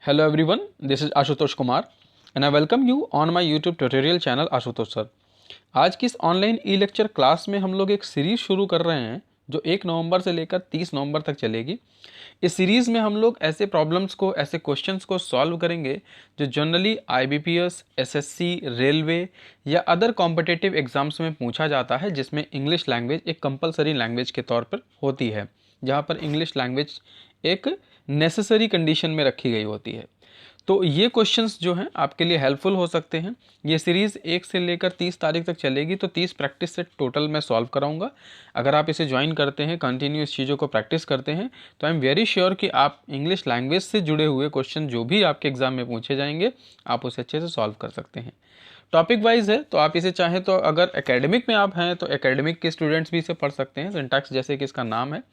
Hello everyone, this is Ashutosh Kumar and I welcome you on my YouTube tutorial channel Ashutosh sir. आज की इस online ई lecture class में हम लोग एक सीरीज़ शुरू कर रहे हैं जो 1 नवंबर से लेकर 30 नवंबर तक चलेगी। इस सीरीज़ में हम लोग ऐसे प्रॉब्लम्स को, ऐसे क्वेश्चंस को सॉल्व करेंगे जो जनरली IBPS, SSC, रेलवे या अदर कॉम्पिटिटिव एग्ज़ाम्स में पूछा जाता है, जिसमें इंग्लिश लैंग्वेज एक कंपलसरी लैंग्वेज के तौर पर होती है, जहाँ पर इंग्लिश लैंग्वेज एक नेसेसरी कंडीशन में रखी गई होती है। तो ये क्वेश्चंस जो हैं आपके लिए हेल्पफुल हो सकते हैं। ये सीरीज़ 1 से लेकर 30 तारीख तक चलेगी, तो 30 प्रैक्टिस सेट टोटल मैं सॉल्व कराऊंगा। अगर आप इसे ज्वाइन करते हैं, कंटिन्यू इस चीज़ों को प्रैक्टिस करते हैं, तो आई एम वेरी श्योर कि आप इंग्लिश लैंग्वेज से जुड़े हुए क्वेश्चन जो भी आपके एग्जाम में पूछे जाएंगे, आप उसे अच्छे से सॉल्व कर सकते हैं। टॉपिक वाइज है, तो आप इसे चाहें तो अगर एकेडमिक में आप हैं तो एकेडमिक के स्टूडेंट्स भी इसे पढ़ सकते हैं, सिंटैक्स जैसे कि इसका नाम है।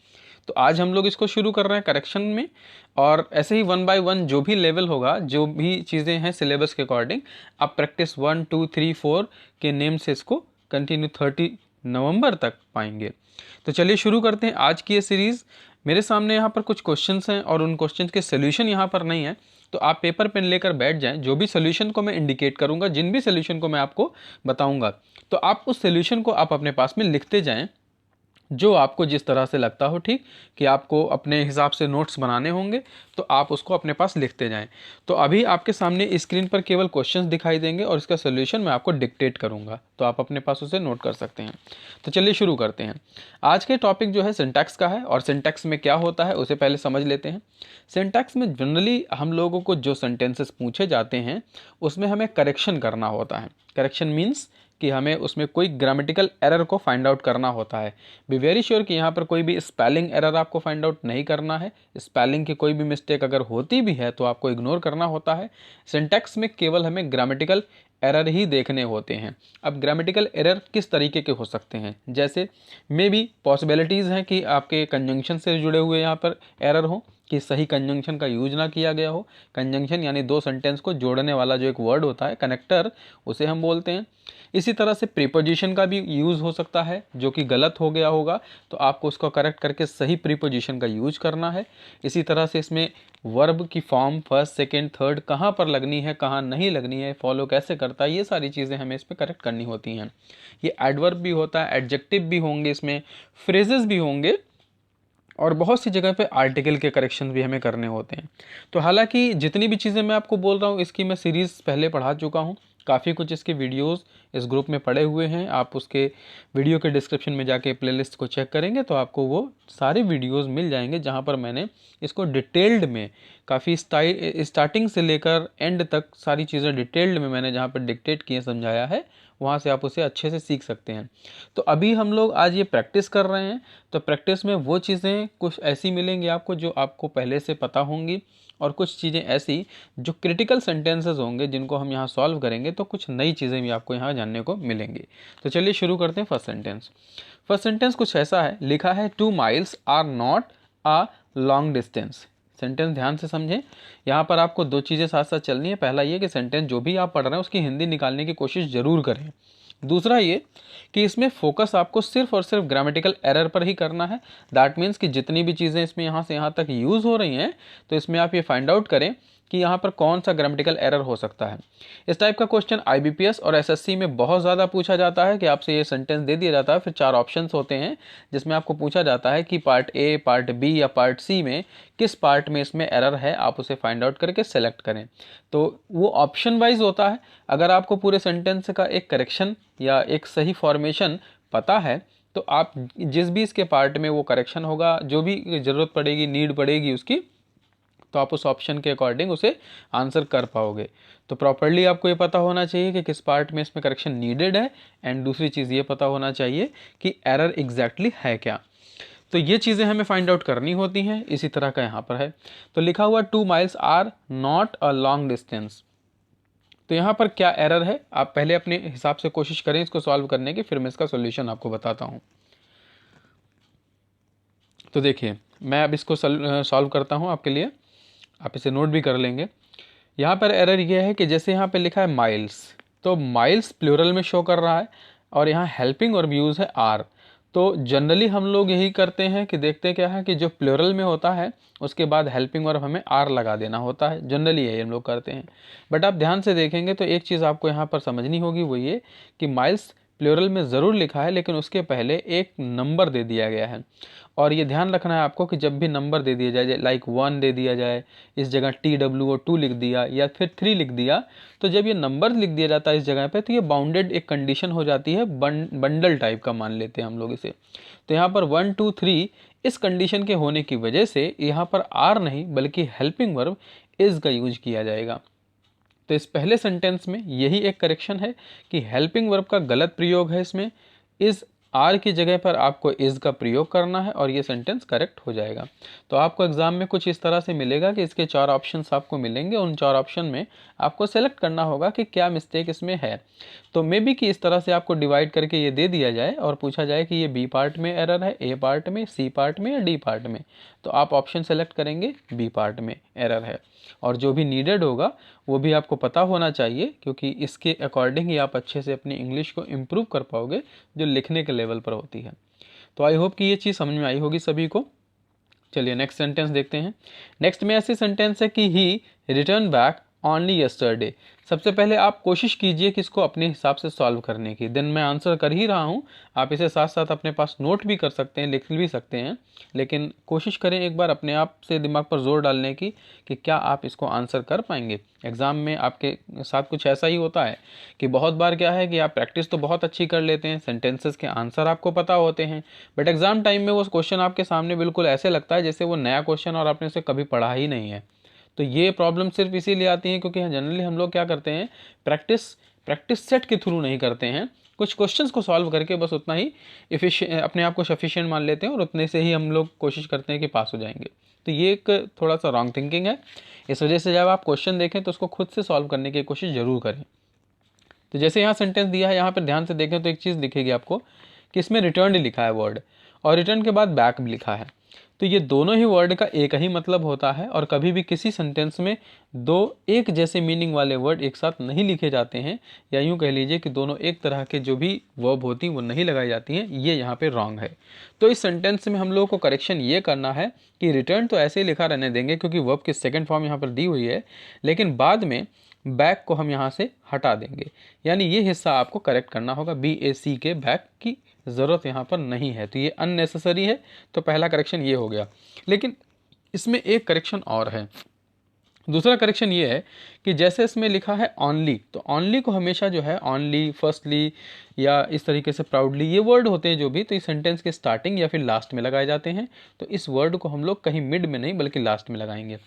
तो आज हम लोग इसको शुरू कर रहे हैं करेक्शन में, और ऐसे ही 1 बाय 1 जो भी लेवल होगा, जो भी चीज़ें हैं सिलेबस के अकॉर्डिंग, आप प्रैक्टिस 1, 2, 3, 4 के नेम से इसको कंटिन्यू 30 नवंबर तक पाएंगे। तो चलिए शुरू करते हैं आज की ये सीरीज़। मेरे सामने यहाँ पर कुछ क्वेश्चंस हैं और उन क्वेश्चंस के सोल्यूशन यहाँ पर नहीं है, तो आप पेपर पेन लेकर बैठ जाएं। जो भी सोल्यूशन को मैं इंडिकेट करूँगा, जिन भी सोल्यूशन को मैं आपको बताऊँगा, तो आप उस सोल्यूशन को आप अपने पास में लिखते जाएँ, जो आपको जिस तरह से लगता हो ठीक कि आपको अपने हिसाब से नोट्स बनाने होंगे, तो आप उसको अपने पास लिखते जाएं। तो अभी आपके सामने स्क्रीन पर केवल क्वेश्चंस दिखाई देंगे और इसका सोल्यूशन मैं आपको डिक्टेट करूंगा, तो आप अपने पास उसे नोट कर सकते हैं। तो चलिए शुरू करते हैं। आज के टॉपिक जो है सिंटैक्स का है, और सिंटैक्स में क्या होता है उसे पहले समझ लेते हैं। सिंटैक्स में जनरली हम लोगों को जो सेंटेंसेस पूछे जाते हैं उसमें हमें करेक्शन करना होता है। करेक्शन मीन्स कि हमें उसमें कोई ग्रामेटिकल एरर को फाइंड आउट करना होता है। बी वेरी श्योर कि यहाँ पर कोई भी स्पेलिंग एरर आपको फाइंड आउट नहीं करना है। स्पेलिंग की कोई भी मिस्टेक अगर होती भी है तो आपको इग्नोर करना होता है। सिंटैक्स में केवल हमें ग्रामेटिकल एरर ही देखने होते हैं। अब ग्रामेटिकल एरर किस तरीके के हो सकते हैं, जैसे मे बी पॉसिबिलिटीज़ हैं कि आपके कंजंक्शन से जुड़े हुए यहाँ पर एरर हो, कि सही कंजंक्शन का यूज ना किया गया हो। कंजंक्शन यानी दो सेंटेंस को जोड़ने वाला जो एक वर्ड होता है, कनेक्टर, उसे हम बोलते हैं। इसी तरह से प्रीपोजिशन का भी यूज़ हो सकता है, जो कि गलत हो गया होगा, तो आपको उसको करेक्ट करके सही प्रीपोजिशन का यूज करना है। इसी तरह से इसमें वर्ब की फॉर्म फर्स्ट, सेकेंड, थर्ड कहाँ पर लगनी है, कहाँ नहीं लगनी है, फॉलो कैसे करता है, ये सारी चीज़ें हमें इस पर करेक्ट करनी होती हैं। ये एडवर्ब भी होता है, एडजेक्टिव भी होंगे, इसमें फ्रेजेस भी होंगे, और बहुत सी जगह पे आर्टिकल के करेक्शन भी हमें करने होते हैं। तो हालांकि जितनी भी चीज़ें मैं आपको बोल रहा हूँ, इसकी मैं सीरीज़ पहले पढ़ा चुका हूँ। काफ़ी कुछ इसके वीडियोस इस ग्रुप में पड़े हुए हैं। आप उसके वीडियो के डिस्क्रिप्शन में जाके प्लेलिस्ट को चेक करेंगे तो आपको वो सारे वीडियोस मिल जाएंगे, जहाँ पर मैंने इसको डिटेल्ड में काफ़ी स्टार्टिंग से लेकर एंड तक सारी चीज़ें डिटेल्ड में मैंने जहाँ पर डिक्टेट किए समझाया है, वहाँ से आप उसे अच्छे से सीख सकते हैं। तो अभी हम लोग आज ये प्रैक्टिस कर रहे हैं, तो प्रैक्टिस में वो चीज़ें कुछ ऐसी मिलेंगी आपको जो आपको पहले से पता होंगी, और कुछ चीज़ें ऐसी जो क्रिटिकल सेंटेंसेस होंगे जिनको हम यहाँ सॉल्व करेंगे, तो कुछ नई चीज़ें भी आपको यहाँ जानने को मिलेंगी। तो चलिए शुरू करते हैं। First sentence. फर्स्ट सेंटेंस कुछ ऐसा है, लिखा है 2 miles are not a long distance. Sentence ध्यान से समझें। यहाँ पर आपको दो चीज़ें साथ साथ चलनी है। पहला ये कि सेंटेंस जो भी आप पढ़ रहे हैं उसकी हिंदी निकालने की कोशिश ज़रूर करें। दूसरा ये कि इसमें फोकस आपको सिर्फ और सिर्फ ग्रामेटिकल एरर पर ही करना है। दैट मीन्स कि जितनी भी चीज़ें इसमें यहाँ से यहाँ तक यूज़ हो रही हैं, तो इसमें आप ये फाइंड आउट करें कि यहाँ पर कौन सा ग्रामेटिकल एरर हो सकता है। इस टाइप का क्वेश्चन IBPS और SSC में बहुत ज़्यादा पूछा जाता है, कि आपसे ये सेंटेंस दे दिया जाता है, फिर 4 ऑप्शंस होते हैं जिसमें आपको पूछा जाता है कि पार्ट A, पार्ट B या पार्ट C में किस पार्ट में इसमें एरर है, आप उसे फाइंड आउट करके सेलेक्ट करें। तो वो ऑप्शन वाइज होता है। अगर आपको पूरे सेंटेंस का एक करेक्शन या एक सही फॉर्मेशन पता है, तो आप जिस भी इसके पार्ट में वो करेक्शन होगा, जो भी ज़रूरत पड़ेगी, नीड पड़ेगी उसकी, तो आप उस ऑप्शन के अकॉर्डिंग उसे आंसर कर पाओगे। तो प्रॉपरली आपको ये पता होना चाहिए कि किस पार्ट में इसमें करेक्शन नीडेड है, एंड दूसरी चीज़ ये पता होना चाहिए कि एरर एग्जैक्टली है क्या। तो ये चीज़ें हमें फाइंड आउट करनी होती हैं। इसी तरह का यहाँ पर है, तो लिखा हुआ 2 miles are not a long distance. तो यहाँ पर क्या एरर है, आप पहले अपने हिसाब से कोशिश करें इसको सॉल्व करने की, फिर मैं इसका सॉल्यूशन आपको बताता हूँ। तो देखिए, मैं अब इसको सॉल्व करता हूँ आपके लिए, आप इसे नोट भी कर लेंगे। यहाँ पर एरर ये है कि जैसे यहाँ पे लिखा है माइल्स, तो माइल्स प्लूरल में शो कर रहा है, और यहाँ हेल्पिंग वर्ब यूज़ है आर। तो जनरली हम लोग यही करते हैं कि देखते क्या है कि जो प्लूरल में होता है उसके बाद हेल्पिंग वर्ब हमें आर लगा देना होता है, जनरली यही हम लोग करते हैं। बट आप ध्यान से देखेंगे तो एक चीज़ आपको यहाँ पर समझनी होगी, वो ये कि माइल्स प्लूरल में ज़रूर लिखा है लेकिन उसके पहले एक नंबर दे दिया गया है। और ये ध्यान रखना है आपको कि जब भी नंबर दे दिया जाए, लाइक 1 दे दिया जाए, इस जगह TWO 2 लिख दिया या फिर 3 लिख दिया, तो जब ये नंबर लिख दिया जाता है इस जगह पे तो ये बाउंडेड एक कंडीशन हो जाती है, बंडल टाइप का मान लेते हैं हम लोग इसे। तो यहाँ पर 1 2 3 इस कंडीशन के होने की वजह से यहाँ पर आर नहीं बल्कि हेल्पिंग वर्ब इज का यूज किया जाएगा। तो इस पहले सेंटेंस में यही एक करेक्शन है कि हेल्पिंग वर्ब का गलत प्रयोग है, इसमें इज आर की जगह पर आपको इज का प्रयोग करना है और ये सेंटेंस करेक्ट हो जाएगा। तो आपको एग्जाम में कुछ इस तरह से मिलेगा कि इसके 4 ऑप्शंस आपको मिलेंगे, उन 4 ऑप्शन में आपको सेलेक्ट करना होगा कि क्या मिस्टेक इसमें है। तो मे बी कि इस तरह से आपको डिवाइड करके ये दे दिया जाए और पूछा जाए कि ये बी पार्ट में एरर है, ए पार्ट में, सी पार्ट में या डी पार्ट में, तो आप ऑप्शन सेलेक्ट करेंगे बी पार्ट में एरर है। और जो भी नीडेड होगा वो भी आपको पता होना चाहिए, क्योंकि इसके अकॉर्डिंग ही आप अच्छे से अपनी इंग्लिश को इम्प्रूव कर पाओगे जो लिखने के लेवल पर होती है। तो आई होप कि ये चीज़ समझ में आई होगी सभी को। चलिए नेक्स्ट सेंटेंस देखते हैं। नेक्स्ट में ऐसी सेंटेंस है कि ही रिटर्न बैक ओनली यस्टरडे। सबसे पहले आप कोशिश कीजिए कि इसको अपने हिसाब से सॉल्व करने की। देन मैं आंसर कर ही रहा हूँ, आप इसे साथ साथ अपने पास नोट भी कर सकते हैं, लिख भी सकते हैं, लेकिन कोशिश करें एक बार अपने आप से दिमाग पर जोर डालने की कि क्या आप इसको आंसर कर पाएंगे। एग्ज़ाम में आपके साथ कुछ ऐसा ही होता है कि बहुत बार क्या है कि आप प्रैक्टिस तो बहुत अच्छी कर लेते हैं, सेंटेंसेस के आंसर आपको पता होते हैं, बट एग्ज़ाम टाइम में वो क्वेश्चन आपके सामने बिल्कुल ऐसे लगता है जैसे वो नया क्वेश्चन और आपने उसे कभी पढ़ा ही नहीं है। तो ये प्रॉब्लम सिर्फ इसीलिए आती है क्योंकि जनरली हम लोग क्या करते हैं, प्रैक्टिस सेट के थ्रू नहीं करते हैं, कुछ क्वेश्चंस को सॉल्व करके बस उतना ही अपने आप को सफिशिएंट मान लेते हैं और उतने से ही हम लोग कोशिश करते हैं कि पास हो जाएंगे। तो ये एक थोड़ा सा रॉन्ग थिंकिंग है। इस वजह से जब आप क्वेश्चन देखें तो उसको खुद से सॉल्व करने की कोशिश जरूर करें। तो जैसे यहाँ सेंटेंस दिया है, यहाँ पर ध्यान से देखें तो एक चीज़ दिखेगी आपको कि इसमें रिटर्न लिखा है वर्ड, और रिटर्न के बाद बैक भी लिखा है। तो ये दोनों ही वर्ड का एक ही मतलब होता है और कभी भी किसी सेंटेंस में दो एक जैसे मीनिंग वाले वर्ड एक साथ नहीं लिखे जाते हैं, या यूँ कह लीजिए कि दोनों एक तरह के जो भी वर्ब होती हैं वो नहीं लगाई जाती हैं, ये यहाँ पे रॉन्ग है। तो इस सेंटेंस में हम लोगों को करेक्शन ये करना है कि रिटर्न तो ऐसे ही लिखा रहने देंगे क्योंकि वर्ब की सेकेंड फॉर्म यहाँ पर दी हुई है, लेकिन बाद में बैक को हम यहाँ से हटा देंगे, यानी ये हिस्सा आपको करेक्ट करना होगा। BAC के बैक की ज़रूरत यहाँ पर नहीं है, तो ये अननेसेसरी है। तो पहला करेक्शन ये हो गया, लेकिन इसमें एक करेक्शन और है। दूसरा करेक्शन ये है कि जैसे इसमें लिखा है ऑनली, तो ऑनली को हमेशा जो है ऑनली, फर्स्टली या इस तरीके से प्राउडली, ये वर्ड होते हैं जो भी, तो इस सेंटेंस के स्टार्टिंग या फिर लास्ट में लगाए जाते हैं। तो इस वर्ड को हम लोग कहीं मिड में नहीं बल्कि लास्ट में लगाएंगे।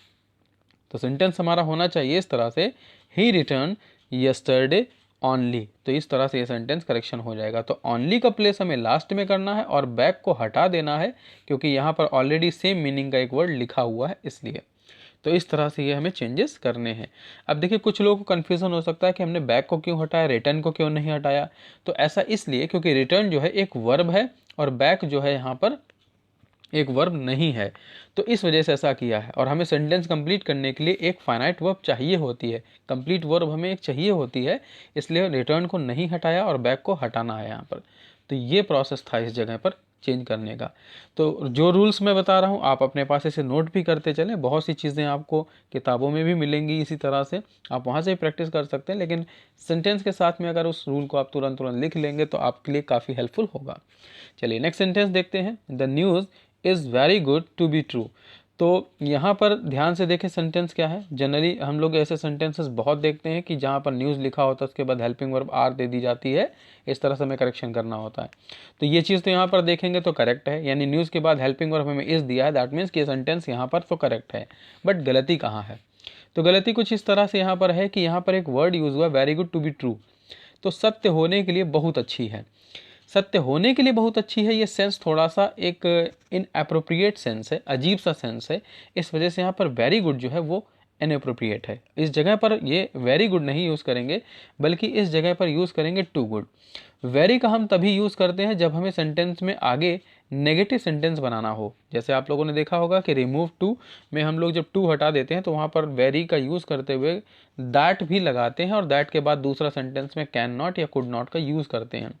तो सेंटेंस हमारा होना चाहिए इस तरह से, ही रिटर्न यस्टरडे ऑनली। तो इस तरह से ये सेंटेंस करेक्शन हो जाएगा। तो ऑनली का प्लेस हमें लास्ट में करना है और बैक को हटा देना है, क्योंकि यहाँ पर ऑलरेडी सेम मीनिंग का एक वर्ड लिखा हुआ है इसलिए। तो इस तरह से ये हमें चेंजेस करने हैं। अब देखिए कुछ लोगों को कन्फ्यूज़न हो सकता है कि हमने बैक को क्यों हटाया, रिटर्न को क्यों नहीं हटाया। तो ऐसा इसलिए क्योंकि रिटर्न जो है एक वर्ब है और बैक जो है यहाँ पर एक वर्ब नहीं है, तो इस वजह से ऐसा किया है। और हमें सेंटेंस कंप्लीट करने के लिए एक फाइनाइट वर्ब चाहिए होती है, कंप्लीट वर्ब हमें एक चाहिए होती है, इसलिए रिटर्न को नहीं हटाया और बैक को हटाना है यहाँ पर। तो ये प्रोसेस था इस जगह पर चेंज करने का। तो जो रूल्स मैं बता रहा हूँ आप अपने पास इसे नोट भी करते चलें, बहुत सी चीज़ें आपको किताबों में भी मिलेंगी इसी तरह से, आप वहाँ से भी प्रैक्टिस कर सकते हैं, लेकिन सेंटेंस के साथ में अगर उस रूल को आप तुरंत लिख लेंगे तो आपके लिए काफ़ी हेल्पफुल होगा। चलिए नेक्स्ट सेंटेंस देखते हैं। The news is very good to be true. तो यहाँ पर ध्यान से देखें सेंटेंस क्या है। जनरली हम लोग ऐसे सेंटेंसेस बहुत देखते हैं कि जहाँ पर न्यूज़ लिखा होता है उसके बाद हेल्पिंग वर्ब आर दे दी जाती है, इस तरह से हमें करेक्शन करना होता है। तो ये चीज़ तो यहाँ पर देखेंगे तो करेक्ट है, यानी न्यूज़ के बाद हेल्पिंग वर्ब हमें इस दिया है, दैट मीन्स कि ये सेंटेंस यहाँ पर तो करेक्ट है। बट गलती कहाँ है, तो गलती कुछ इस तरह से यहाँ पर है कि यहाँ पर एक वर्ड यूज़ हुआ very good to be true. तो सत्य होने के लिए बहुत अच्छी है, सत्य होने के लिए बहुत अच्छी है, ये सेंस थोड़ा सा एक इनअप्रोप्रिएट सेंस है, अजीब सा सेंस है। इस वजह से यहाँ पर वेरी गुड जो है वो इनअप्रोप्रिएट है। इस जगह पर ये वेरी गुड नहीं यूज़ करेंगे, बल्कि इस जगह पर यूज़ करेंगे टू गुड। वेरी का हम तभी यूज़ करते हैं जब हमें सेंटेंस में आगे नेगेटिव सेंटेंस बनाना हो। जैसे आप लोगों ने देखा होगा कि रिमूव टू में हम लोग जब टू हटा देते हैं तो वहाँ पर वेरी का यूज़ करते हुए दैट भी लगाते हैं, और दैट के बाद दूसरा सेंटेंस में कैन नॉट या कुड नॉट का यूज़ करते हैं।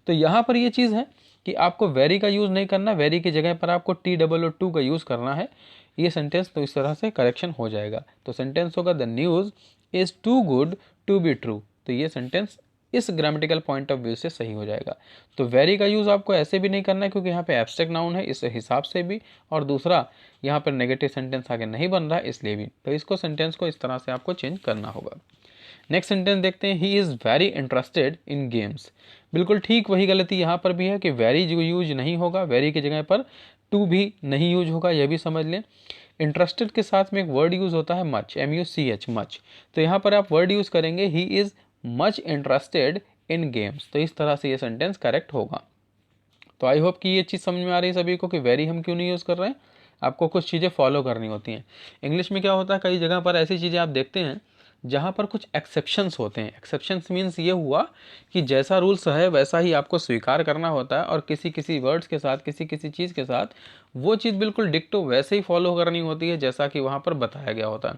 तो यहाँ पर ये चीज़ है कि आपको वेरी का यूज़ नहीं करना, वेरी की जगह पर आपको TOO का यूज़ करना है। ये सेंटेंस तो इस तरह से करेक्शन हो जाएगा। तो सेंटेंस होगा the news is too good to be true. तो ये सेंटेंस इस ग्रामेटिकल पॉइंट ऑफ व्यू से सही हो जाएगा। तो वेरी का यूज़ आपको ऐसे भी नहीं करना है क्योंकि यहाँ पे एब्स्ट्रैक्ट नाउन है, इस हिसाब से भी, और दूसरा यहाँ पर नेगेटिव सेंटेंस आगे नहीं बन रहा है इसलिए भी। तो इसको सेंटेंस को इस तरह से आपको चेंज करना होगा। नेक्स्ट सेंटेंस देखते हैं, he is very interested in games. बिल्कुल ठीक वही गलती यहाँ पर भी है कि वेरी जो यूज नहीं होगा, वेरी की जगह पर टू भी नहीं यूज होगा, यह भी समझ लें। इंटरेस्टेड के साथ में एक वर्ड यूज़ होता है मच, MUCH, मच। तो यहाँ पर आप वर्ड यूज़ करेंगे he is much interested in games. तो इस तरह से ये सेंटेंस करेक्ट होगा। तो आई होप कि ये चीज़ समझ में आ रही है सभी को कि वेरी हम क्यों नहीं यूज़ कर रहे हैं। आपको कुछ चीज़ें फॉलो करनी होती हैं। इंग्लिश में क्या होता है, कई जगह पर ऐसी चीज़ें आप देखते हैं जहाँ पर कुछ एक्सेप्शंस होते हैं। एक्सेप्शंस मीन्स ये हुआ कि जैसा रूल्स है वैसा ही आपको स्वीकार करना होता है, और किसी किसी वर्ड्स के साथ, किसी किसी चीज़ के साथ वो चीज़ बिल्कुल डिक्टो वैसे ही फॉलो करनी होती है जैसा कि वहाँ पर बताया गया होता है।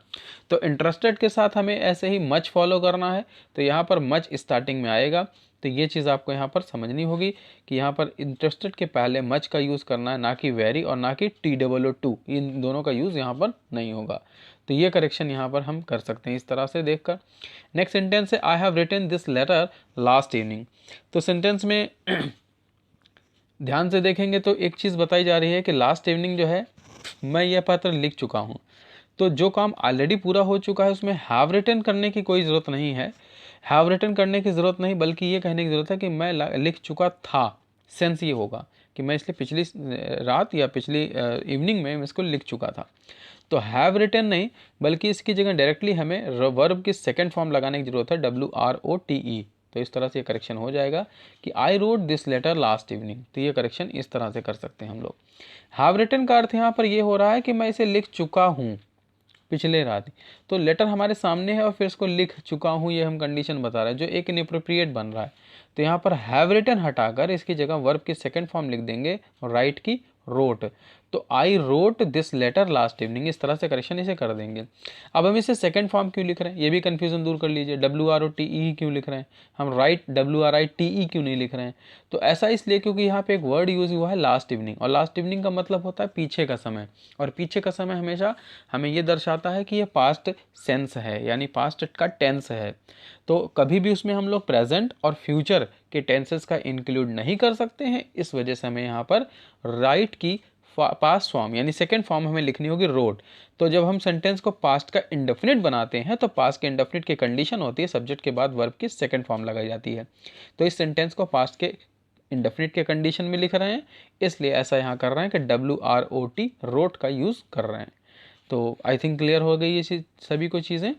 तो इंटरेस्टेड के साथ हमें ऐसे ही मच फॉलो करना है, तो यहाँ पर मच स्टार्टिंग में आएगा। तो ये चीज़ आपको यहाँ पर समझनी होगी कि यहाँ पर इंटरेस्टेड के पहले मच का यूज़ करना है, ना कि वेरी और ना कि TOO, इन दोनों का यूज़ यहाँ पर नहीं होगा। तो ये करेक्शन यहाँ पर हम कर सकते हैं इस तरह से देखकर। नेक्स्ट सेंटेंस है, I have written this letter last evening. तो सेंटेंस में ध्यान से देखेंगे तो एक चीज़ बताई जा रही है कि लास्ट इवनिंग जो है मैं यह पत्र लिख चुका हूँ। तो जो काम ऑलरेडी पूरा हो चुका है उसमें हैव रिटन करने की कोई ज़रूरत नहीं है। हैव रिटन करने की ज़रूरत नहीं, बल्कि ये कहने की ज़रूरत है कि मैं लिख चुका था। सेंस ये होगा कि मैं इसलिए पिछली रात या पिछली इवनिंग में इसको लिख चुका था। तो हैव रिटन नहीं, बल्कि इसकी जगह डायरेक्टली हमें वर्ब की सेकंड फॉर्म लगाने की ज़रूरत है, WROTE। तो इस तरह से ये करेक्शन हो जाएगा कि I wrote this letter last evening. तो ये करेक्शन इस तरह से कर सकते हैं हम लोग। हैव रिटन का अर्थ यहाँ पर ये हो रहा है कि मैं इसे लिख चुका हूँ पिछले रात। तो लेटर हमारे सामने है और फिर इसको लिख चुका हूँ, ये हम कंडीशन बता रहे हैं जो एक इनएप्रोप्रिएट बन रहा है। तो यहाँ पर हैव रिटन हटाकर इसकी जगह वर्ब की सेकंड फॉर्म लिख देंगे, राइट की रोट। तो I wrote this letter last evening, इस तरह से करेक्शन इसे कर देंगे। अब हम इसे सेकंड फॉर्म क्यों लिख रहे हैं, ये भी कन्फ्यूजन दूर कर लीजिए। WROTE क्यों लिख रहे हैं हम, राइट WRITE क्यों नहीं लिख रहे हैं। तो ऐसा इसलिए क्योंकि यहाँ पे एक वर्ड यूज़ हुआ है लास्ट इवनिंग, और लास्ट इवनिंग का मतलब होता है पीछे का समय, और पीछे का समय हमेशा हमें ये दर्शाता है कि ये पास्ट सेंस है, यानी पास्ट का टेंस है। तो कभी भी उसमें हम लोग प्रेजेंट और फ्यूचर के टेंसेस का इंक्लूड नहीं कर सकते हैं। इस वजह से हमें यहाँ पर राइट की पास्ट फॉर्म यानी सेकेंड फॉर्म हमें लिखनी होगी रोट। तो जब हम सेंटेंस को पास्ट का इंडेफिनिट बनाते हैं तो पास्ट के इंडेफिनिट की कंडीशन होती है सब्जेक्ट के बाद वर्ब की सेकेंड फॉर्म लगाई जाती है। तो इस सेंटेंस को पास्ट के इंडेफिनिट के कंडीशन में लिख रहे हैं, इसलिए ऐसा यहाँ कर रहे हैं कि WROT रोट का यूज़ कर रहे हैं। तो आई थिंक क्लियर हो गई ये सभी को चीज़ें।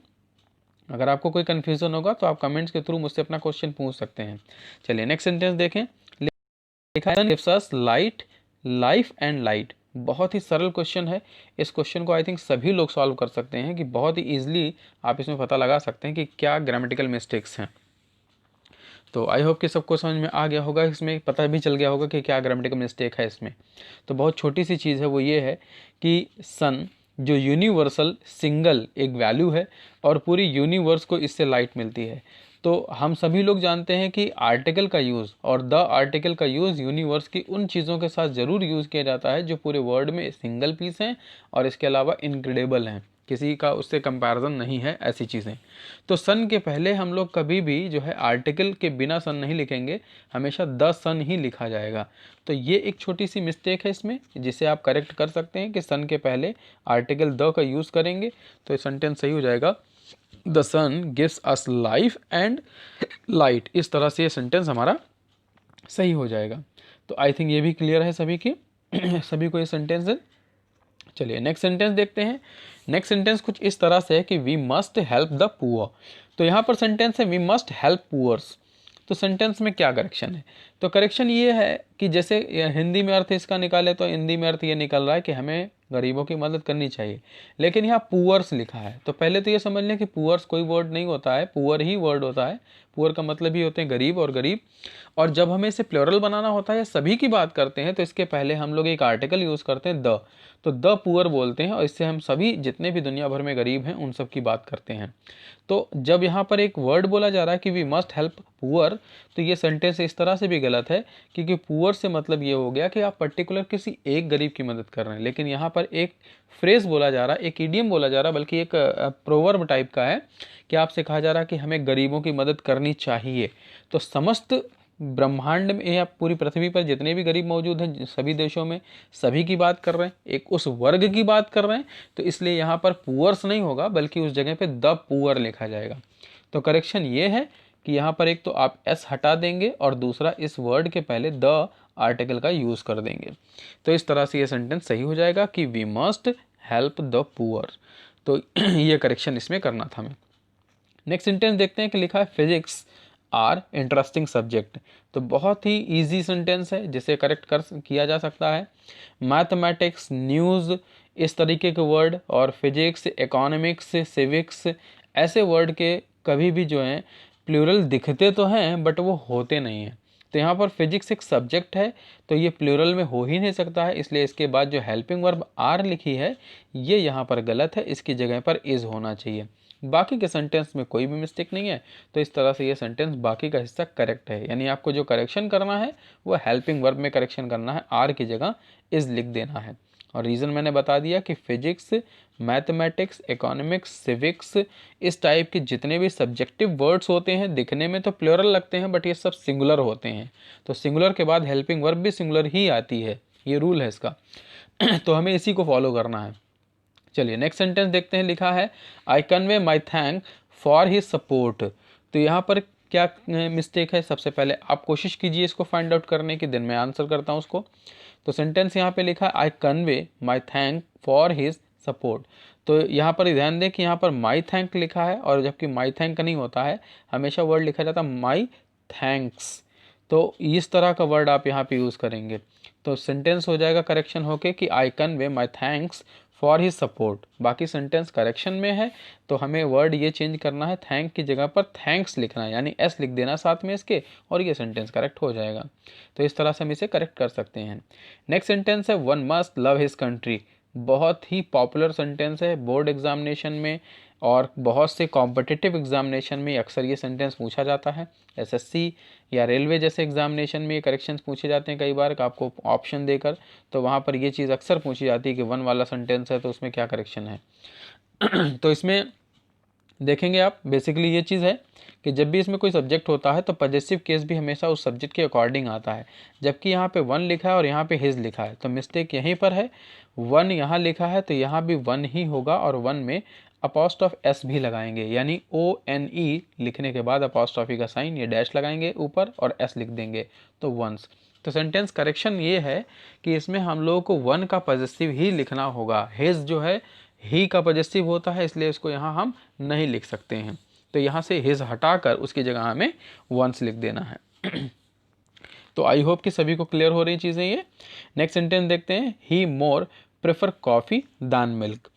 अगर आपको कोई कन्फ्यूज़न होगा तो आप कमेंट्स के थ्रू मुझसे अपना क्वेश्चन पूछ सकते हैं। चलिए नेक्स्ट सेंटेंस देखें। लिखा है gives us light, life and light. बहुत ही सरल क्वेश्चन है। इस क्वेश्चन को आई थिंक सभी लोग सॉल्व कर सकते हैं कि बहुत ही ईजिली आप इसमें पता लगा सकते हैं कि क्या ग्रामेटिकल मिस्टेक्स हैं। तो आई होप कि सबको समझ में आ गया होगा, इसमें पता भी चल गया होगा कि क्या ग्रामेटिकल मिस्टेक है इसमें। तो बहुत छोटी सी चीज़ है, वो ये है कि सन जो यूनिवर्सल सिंगल एक वैल्यू है और पूरी यूनिवर्स को इससे लाइट मिलती है। तो हम सभी लोग जानते हैं कि आर्टिकल का यूज़ और द आर्टिकल का यूज़ यूनिवर्स की उन चीज़ों के साथ ज़रूर यूज़ किया जाता है जो पूरे वर्ड में सिंगल पीस हैं और इसके अलावा इनक्रेडिबल हैं, किसी का उससे कंपैरिजन नहीं है ऐसी चीज़ें। तो सन के पहले हम लोग कभी भी जो है आर्टिकल के बिना सन नहीं लिखेंगे, हमेशा द सन ही लिखा जाएगा। तो ये एक छोटी सी मिस्टेक है इसमें, जिसे आप करेक्ट कर सकते हैं कि सन के पहले आर्टिकल द का यूज़ करेंगे तो ये सेंटेंस सही हो जाएगा, the sun gives us life and light. इस तरह से ये सेंटेंस हमारा सही हो जाएगा। तो आई थिंक ये भी क्लियर है सभी की सभी को ये सेंटेंस है। चलिए नेक्स्ट सेंटेंस देखते हैं। नेक्स्ट सेंटेंस कुछ इस तरह से है कि we must help the poor. तो यहाँ पर सेंटेंस है वी मस्ट हेल्प पुअर्स। तो सेंटेंस में क्या करेक्शन है, तो करेक्शन ये है कि जैसे हिंदी में अर्थ इसका निकाले तो हिंदी में अर्थ ये निकल रहा है कि हमें गरीबों की मदद करनी चाहिए। लेकिन यहाँ पुअर्स लिखा है, तो पहले तो ये समझ लें कि पुअर्स कोई वर्ड नहीं होता है, पुअर ही वर्ड होता है। पुअर का मतलब ही होते हैं गरीब और गरीब। और जब हमें इसे प्लूरल बनाना होता है या सभी की बात करते हैं तो इसके पहले हम लोग एक आर्टिकल यूज़ करते हैं द, तो द पुअर बोलते हैं और इससे हम सभी जितने भी दुनिया भर में गरीब हैं उन सब की बात करते हैं। तो जब यहाँ पर एक वर्ड बोला जा रहा है कि वी मस्ट हेल्प पुअर, तो ये सेंटेंस इस तरह से भी गलत है, क्योंकि पुअर से मतलब ये हो गया कि आप पर्टिकुलर किसी एक गरीब की मदद कर रहे हैं। लेकिन यहाँ पर एक फ्रेज बोला जा रहा है, एक इडियम बोला जा रहा है, बल्कि एक प्रोवर्ब टाइप का है कि आपसे कहा जा रहा है कि हमें गरीबों की मदद करनी चाहिए। तो समस्त ब्रह्मांड में या पूरी पृथ्वी पर जितने भी गरीब मौजूद हैं सभी देशों में, सभी की बात कर रहे हैं, एक उस वर्ग की बात कर रहे हैं, तो इसलिए यहाँ पर पुअर्स नहीं होगा बल्कि उस जगह पे द पुअर लिखा जाएगा। तो करेक्शन ये है कि यहाँ पर एक तो आप एस हटा देंगे और दूसरा इस वर्ड के पहले द आर्टिकल का यूज़ कर देंगे। तो इस तरह से ये सेंटेंस सही हो जाएगा कि we must help the poor. तो ये करेक्शन इसमें करना था हमें। नेक्स्ट सेंटेंस देखते हैं कि लिखा है फिजिक्स आर इंटरेस्टिंग सब्जेक्ट। तो बहुत ही इजी सेंटेंस है जिसे करेक्ट किया जा सकता है। मैथमेटिक्स, न्यूज़, इस तरीके के वर्ड और फिजिक्स, इकोनॉमिक्स, सिविक्स, ऐसे वर्ड के कभी भी जो हैं प्लूरल दिखते तो हैं बट वो होते नहीं हैं। तो यहाँ पर फिजिक्स एक सब्जेक्ट है तो ये प्लूरल में हो ही नहीं सकता है, इसलिए इसके बाद जो हेल्पिंग वर्ब आर लिखी है ये यहाँ पर गलत है, इसकी जगह पर इज़ होना चाहिए। बाकी के सेंटेंस में कोई भी मिस्टेक नहीं है, तो इस तरह से ये सेंटेंस बाकी का हिस्सा करेक्ट है। यानी आपको जो करेक्शन करना है वो हेल्पिंग वर्ब में करेक्शन करना है, आर की जगह इज़ लिख देना है। और रीज़न मैंने बता दिया कि फिजिक्स, मैथमेटिक्स, इकोनॉमिक्स, सिविक्स, इस टाइप के जितने भी सब्जेक्टिव वर्ड्स होते हैं दिखने में तो प्लूरल लगते हैं बट ये सब सिंगुलर होते हैं। तो सिंगुलर के बाद हेल्पिंग वर्ब भी सिंगुलर ही आती है, ये रूल है इसका। तो हमें इसी को फॉलो करना है। चलिए नेक्स्ट सेंटेंस देखते हैं। लिखा है I convey my thank for his support. तो यहाँ पर क्या मिस्टेक है, सबसे पहले आप कोशिश कीजिए इसको फाइंड आउट करने की, दिन में आंसर करता हूँ उसको। तो सेंटेंस यहाँ पे लिखा है I convey my thank for his support. तो यहाँ पर ध्यान दें कि यहाँ पर माई थैंक लिखा है और जबकि माई थैंक नहीं होता है, हमेशा वर्ड लिखा जाता है माई थैंक्स। तो इस तरह का वर्ड आप यहाँ पे यूज़ करेंगे तो सेंटेंस हो जाएगा करेक्शन होके कि I convey my thanks for his support. बाकी सेंटेंस करेक्शन में है तो हमें वर्ड ये चेंज करना है, थैंक की जगह पर थैंक्स लिखना है, यानी एस लिख देना साथ में इसके और ये सेंटेंस करेक्ट हो जाएगा। तो इस तरह से हम इसे करेक्ट कर सकते हैं। नेक्स्ट सेंटेंस है one must love his country. बहुत ही पॉपुलर सेंटेंस है बोर्ड एग्जामिनेशन में और बहुत से कॉम्पिटिटिव एग्जामिनेशन में अक्सर ये सेंटेंस पूछा जाता है। एसएससी या रेलवे जैसे एग्जामिनेशन में ये करेक्शंस पूछे जाते हैं कई बार आपको ऑप्शन देकर, तो वहाँ पर ये चीज़ अक्सर पूछी जाती है कि वन वाला सेंटेंस है तो उसमें क्या करेक्शन है। तो इसमें देखेंगे आप बेसिकली ये चीज़ है कि जब भी इसमें कोई सब्जेक्ट होता है तो पॉजेसिव केस भी हमेशा उस सब्जेक्ट के अकॉर्डिंग आता है। जबकि यहाँ पे वन लिखा है और यहाँ पे हिज लिखा है तो मिस्टेक यहीं पर है। वन यहाँ लिखा है तो यहाँ भी वन ही होगा और वन में अपॉस्ट्रोफ एस भी लगाएंगे, यानी ONE लिखने के बाद अपॉस्ट्रोफी का साइन ये डैश लगाएंगे ऊपर और एस लिख देंगे तो वंस। तो सेंटेंस करेक्शन ये है कि इसमें हम लोगों को वन का पॉजेसिव ही लिखना होगा। हिज जो है ही का पॉजेसिव होता है इसलिए इसको यहाँ हम नहीं लिख सकते हैं, तो यहाँ से हिज हटाकर उसकी जगह हमें वंस लिख देना है। तो आई होप कि सभी को क्लियर हो रही चीज़ें ये। नेक्स्ट सेंटेंस देखते हैं। ही मोर प्रेफर कॉफ़ी दैन मिल्क।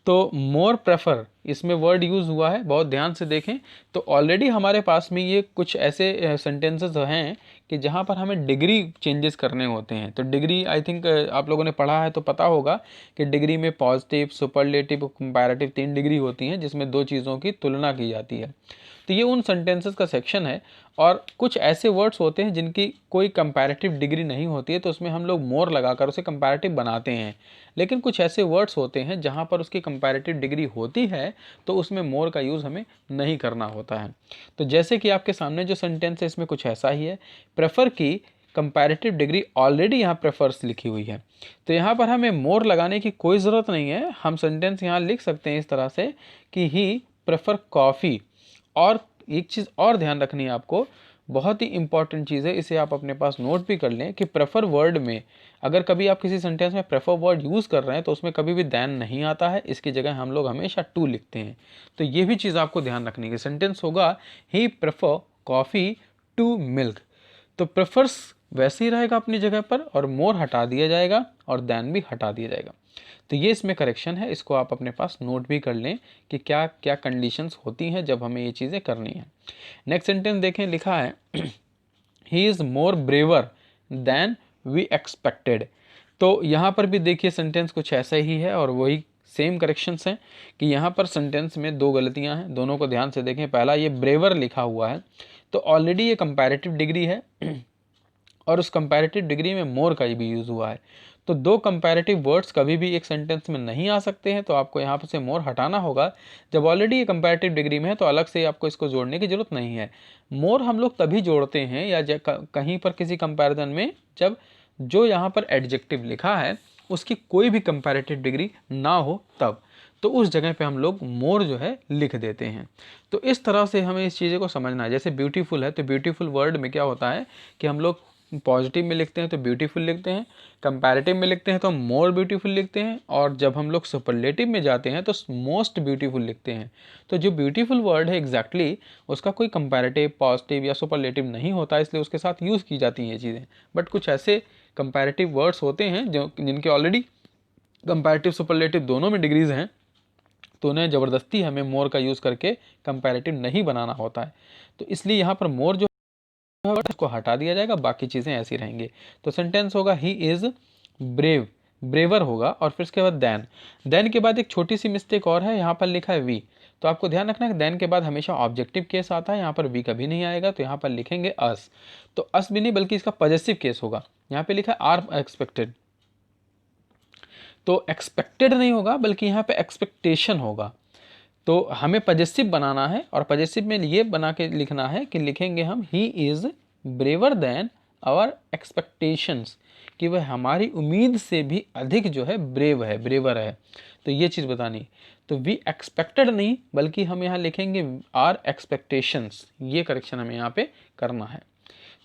तो मोर प्रेफर इसमें वर्ड यूज़ हुआ है, बहुत ध्यान से देखें। तो ऑलरेडी हमारे पास में ये कुछ ऐसे सेंटेंसेस हैं कि जहाँ पर हमें डिग्री चेंजेस करने होते हैं। तो डिग्री आई थिंक आप लोगों ने पढ़ा है तो पता होगा कि डिग्री में पॉजिटिव, सुपरलेटिव, कंपैरेटिव 3 डिग्री होती हैं जिसमें 2 चीज़ों की तुलना की जाती है। तो ये उन सेंटेंसेस का सेक्शन है और कुछ ऐसे वर्ड्स होते हैं जिनकी कोई कंपैरेटिव डिग्री नहीं होती है तो उसमें हम लोग मोर लगाकर उसे कंपैरेटिव बनाते हैं। लेकिन कुछ ऐसे वर्ड्स होते हैं जहाँ पर उसकी कंपैरेटिव डिग्री होती है तो उसमें मोर का यूज़ हमें नहीं करना होता है। तो जैसे कि आपके सामने जो सेंटेंस है इसमें कुछ ऐसा ही है। प्रेफर की कंपैरेटिव डिग्री ऑलरेडी यहाँ प्रेफर्स लिखी हुई है तो यहाँ पर हमें मोर लगाने की कोई ज़रूरत नहीं है। हम सेंटेंस यहाँ लिख सकते हैं इस तरह से कि ही प्रेफर कॉफ़ी। और एक चीज़ और ध्यान रखनी है आपको, बहुत ही इंपॉर्टेंट चीज़ है, इसे आप अपने पास नोट भी कर लें कि प्रेफर वर्ड में अगर कभी आप किसी सेंटेंस में प्रेफर वर्ड यूज़ कर रहे हैं तो उसमें कभी भी दैन नहीं आता है, इसकी जगह हम लोग हमेशा टू लिखते हैं। तो ये भी चीज़ आपको ध्यान रखनी है। सेंटेंस होगा ही प्रेफर कॉफ़ी टू मिल्क। तो प्रेफर्स वैसे ही रहेगा अपनी जगह पर और मोर हटा दिया जाएगा और दैन भी हटा दिया जाएगा। तो ये इसमें करेक्शन है, इसको आप अपने पास नोट भी कर लें कि क्या क्या कंडीशंस होती हैं जब हमें ये चीज़ें करनी है। नेक्स्ट सेंटेंस देखें, लिखा है he is more braver than we expected. तो यहाँ पर भी देखिए सेंटेंस कुछ ऐसा ही है और वही सेम करेक्शंस हैं कि यहाँ पर सेंटेंस में दो गलतियाँ हैं, दोनों को ध्यान से देखें। पहला, ये ब्रेवर लिखा हुआ है तो ऑलरेडी ये कंपैरेटिव डिग्री है और उस कंपैरेटिव डिग्री में मोर का भी यूज़ हुआ है। तो दो कंपैरेटिव वर्ड्स कभी भी एक सेंटेंस में नहीं आ सकते हैं, तो आपको यहाँ पर से मोर हटाना होगा। जब ऑलरेडी ये कंपैरेटिव डिग्री में है तो अलग से आपको इसको जोड़ने की ज़रूरत नहीं है। मोर हम लोग तभी जोड़ते हैं या कहीं पर किसी कंपैरिजन में जब जो यहाँ पर एडजेक्टिव लिखा है उसकी कोई भी कंपैरेटिव डिग्री ना हो, तब तो उस जगह पे हम लोग मोर जो है लिख देते हैं। तो इस तरह से हमें इस चीज़ें को समझना है। जैसे ब्यूटीफुल है तो ब्यूटीफुल वर्ड में क्या होता है कि हम लोग पॉजिटिव में लिखते हैं तो ब्यूटीफुल लिखते हैं, कंपैरेटिव में लिखते हैं तो मोर ब्यूटीफुल लिखते हैं, और जब हम लोग सुपरलेटिव में जाते हैं तो मोस्ट ब्यूटीफुल लिखते हैं। तो जो ब्यूटीफुल वर्ड है एग्जैक्टली उसका कोई कंपैरेटिव, पॉजिटिव या सुपरलेटिव नहीं होता, इसलिए उसके साथ यूज़ की जाती हैं ये चीज़ें। बट कुछ ऐसे कंपैरेटिव वर्ड्स होते हैं जो जिनके ऑलरेडी कंपैरेटिव सुपरलेटिव दोनों में डिग्रीज हैं, तो उन्हें ज़बरदस्ती हमें मोर का यूज़ करके कंपैरेटिव नहीं बनाना होता है। तो इसलिए यहाँ पर मोर जो को हटा दिया जाएगा, बाकी चीज़ें ऐसी रहेंगी। तो सेंटेंस होगा ही इज़ ब्रेव, ब्रेवर होगा, और फिर उसके बाद देन के बाद एक छोटी सी मिस्टेक और है, यहाँ पर लिखा है वी। तो आपको ध्यान रखना है कि देन के बाद हमेशा ऑब्जेक्टिव केस आता है, यहाँ पर वी कभी नहीं आएगा। तो यहाँ पर लिखेंगे अस, तो अस भी नहीं बल्कि इसका पॉजेसिव केस होगा। यहाँ पे लिखा है आर एक्सपेक्टेड, तो एक्सपेक्टेड नहीं होगा बल्कि यहाँ पे एक्सपेक्टेशन होगा। तो हमें पॉजेसिव बनाना है और पॉजेसिव में ये बना के लिखना है कि लिखेंगे हम he is braver than our expectations, कि वह हमारी उम्मीद से भी अधिक जो है ब्रेव है, ब्रेवर है। तो ये चीज़ बतानी। तो वी एक्सपेक्टेड नहीं बल्कि हम यहाँ लिखेंगे आर एक्सपेक्टेशंस, ये करेक्शन हमें यहाँ पे करना है।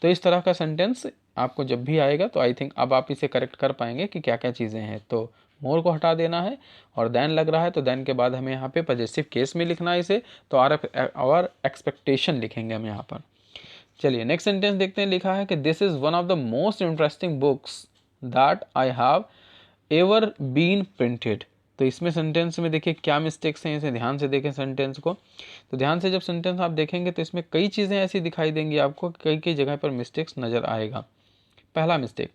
तो इस तरह का सेंटेंस आपको जब भी आएगा तो आई थिंक अब आप इसे करेक्ट कर पाएंगे कि क्या क्या चीज़ें हैं। तो मोर को हटा देना है और देन लग रहा है तो देन के बाद हमें यहाँ पे पॉजेसिव केस में लिखना है इसे, तो आवर एक्सपेक्टेशन लिखेंगे हम यहाँ पर। चलिए नेक्स्ट सेंटेंस देखते हैं, लिखा है कि this is one of the most interesting books that I have ever been printed. तो इसमें सेंटेंस में देखिए क्या मिस्टेक्स हैं, इसे ध्यान से देखें सेंटेंस को। तो ध्यान से जब सेंटेंस आप देखेंगे तो इसमें कई चीज़ें ऐसी दिखाई देंगी आपको, कई कई जगह पर मिस्टेक्स नज़र आएगा। पहला मिस्टेक,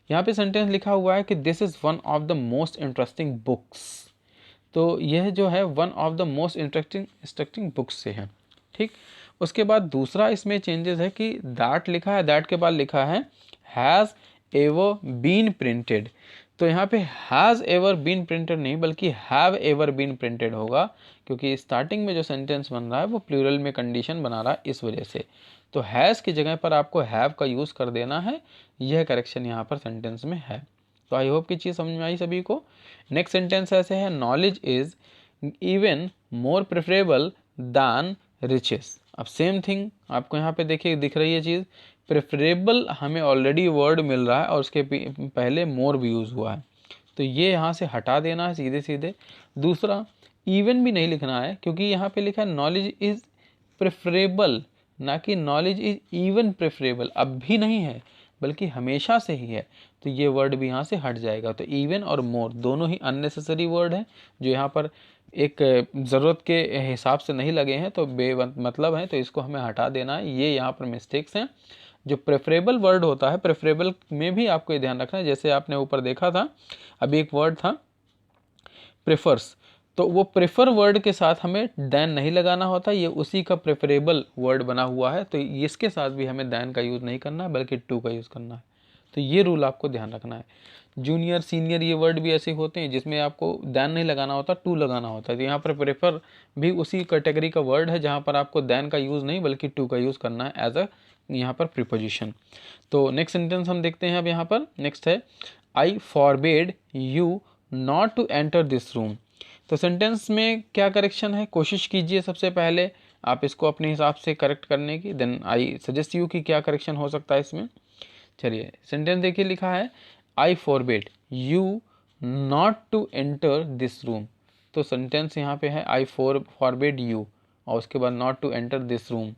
यहाँ पे सेंटेंस लिखा हुआ है कि this is one of the most interesting books. तो यह जो है one of the most interesting books से है, ठीक। उसके बाद दूसरा इसमें चेंजेस है कि दैट लिखा है, दैट के बाद लिखा है हैज़ एवर बीन प्रिंटेड। तो यहाँ पे हैज़ एवर बीन प्रिंटेड नहीं बल्कि हैव एवर बीन प्रिंटेड होगा, क्योंकि स्टार्टिंग में जो सेंटेंस बन रहा है वो प्लूरल में कंडीशन बना रहा है, इस वजह से। तो हैज़ की जगह पर आपको हैव का यूज़ कर देना है, यह करेक्शन यहाँ पर सेंटेंस में है। तो आई होप कि चीज़ समझ में आई सभी को। नेक्स्ट सेंटेंस ऐसे है, knowledge is even more preferable than riches. अब सेम थिंग आपको यहाँ पे देखिए दिख रही है चीज़, प्रेफरेबल हमें ऑलरेडी वर्ड मिल रहा है और उसके पहले मोर भी यूज़ हुआ है, तो ये यहाँ से हटा देना है सीधे सीधे। दूसरा, इवन भी नहीं लिखना है क्योंकि यहाँ पे लिखा है नॉलेज इज़ प्रेफरेबल, ना कि नॉलेज इज़ इवन प्रेफरेबल। अब भी नहीं है बल्कि हमेशा से ही है, तो ये वर्ड भी यहाँ से हट जाएगा। तो इवन और मोर दोनों ही अननेसेसरी वर्ड हैं जो यहाँ पर एक ज़रूरत के हिसाब से नहीं लगे हैं, तो मतलब है, तो इसको हमें हटा देना है। ये यहाँ पर मिस्टेक्स हैं। जो प्रेफरेबल वर्ड होता है, प्रेफरेबल में भी आपको ये ध्यान रखना है, जैसे आपने ऊपर देखा था अभी एक वर्ड था प्रेफर्स, तो वो प्रेफर वर्ड के साथ हमें दैन नहीं लगाना होता, ये उसी का प्रेफरेबल वर्ड बना हुआ है, तो इसके साथ भी हमें दैन का यूज़ नहीं करना है बल्कि टू का यूज़ करना है। तो ये रूल आपको ध्यान रखना है। जूनियर, सीनियर ये वर्ड भी ऐसे होते हैं जिसमें आपको दैन नहीं लगाना होता, टू लगाना होता है। तो यहाँ पर प्रेफर भी उसी कैटेगरी का वर्ड है जहाँ पर आपको दैन का यूज़ नहीं बल्कि टू का यूज़ करना है एज अ यहाँ पर प्रीपोजिशन। तो नेक्स्ट सेंटेंस हम देखते हैं अब यहाँ पर। नेक्स्ट है I forbade you not to enter this room. तो सेंटेंस में क्या करेक्शन है, कोशिश कीजिए सबसे पहले आप इसको अपने हिसाब से करेक्ट करने की, देन आई सजेस्ट यू कि क्या करेक्शन हो सकता है इसमें। चलिए सेंटेंस देखिए, लिखा है I forbade you not to enter this room. तो सेंटेंस यहाँ पे है आई फॉरबेड यू और उसके बाद not to enter this room.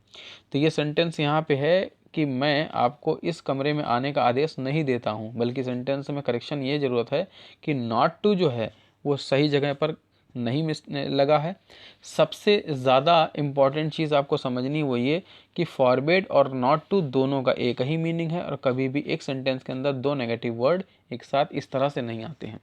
तो ये सेंटेंस यहाँ पे है कि मैं आपको इस कमरे में आने का आदेश नहीं देता हूँ, बल्कि सेंटेंस में करेक्शन ये ज़रूरत है कि नॉट टू जो है वो सही जगह पर नहीं लगा है। सबसे ज़्यादा इम्पॉर्टेंट चीज़ आपको समझनी वो ये कि फॉरबिड और नॉट टू दोनों का एक ही मीनिंग है और कभी भी एक सेंटेंस के अंदर दो नेगेटिव वर्ड एक साथ इस तरह से नहीं आते हैं।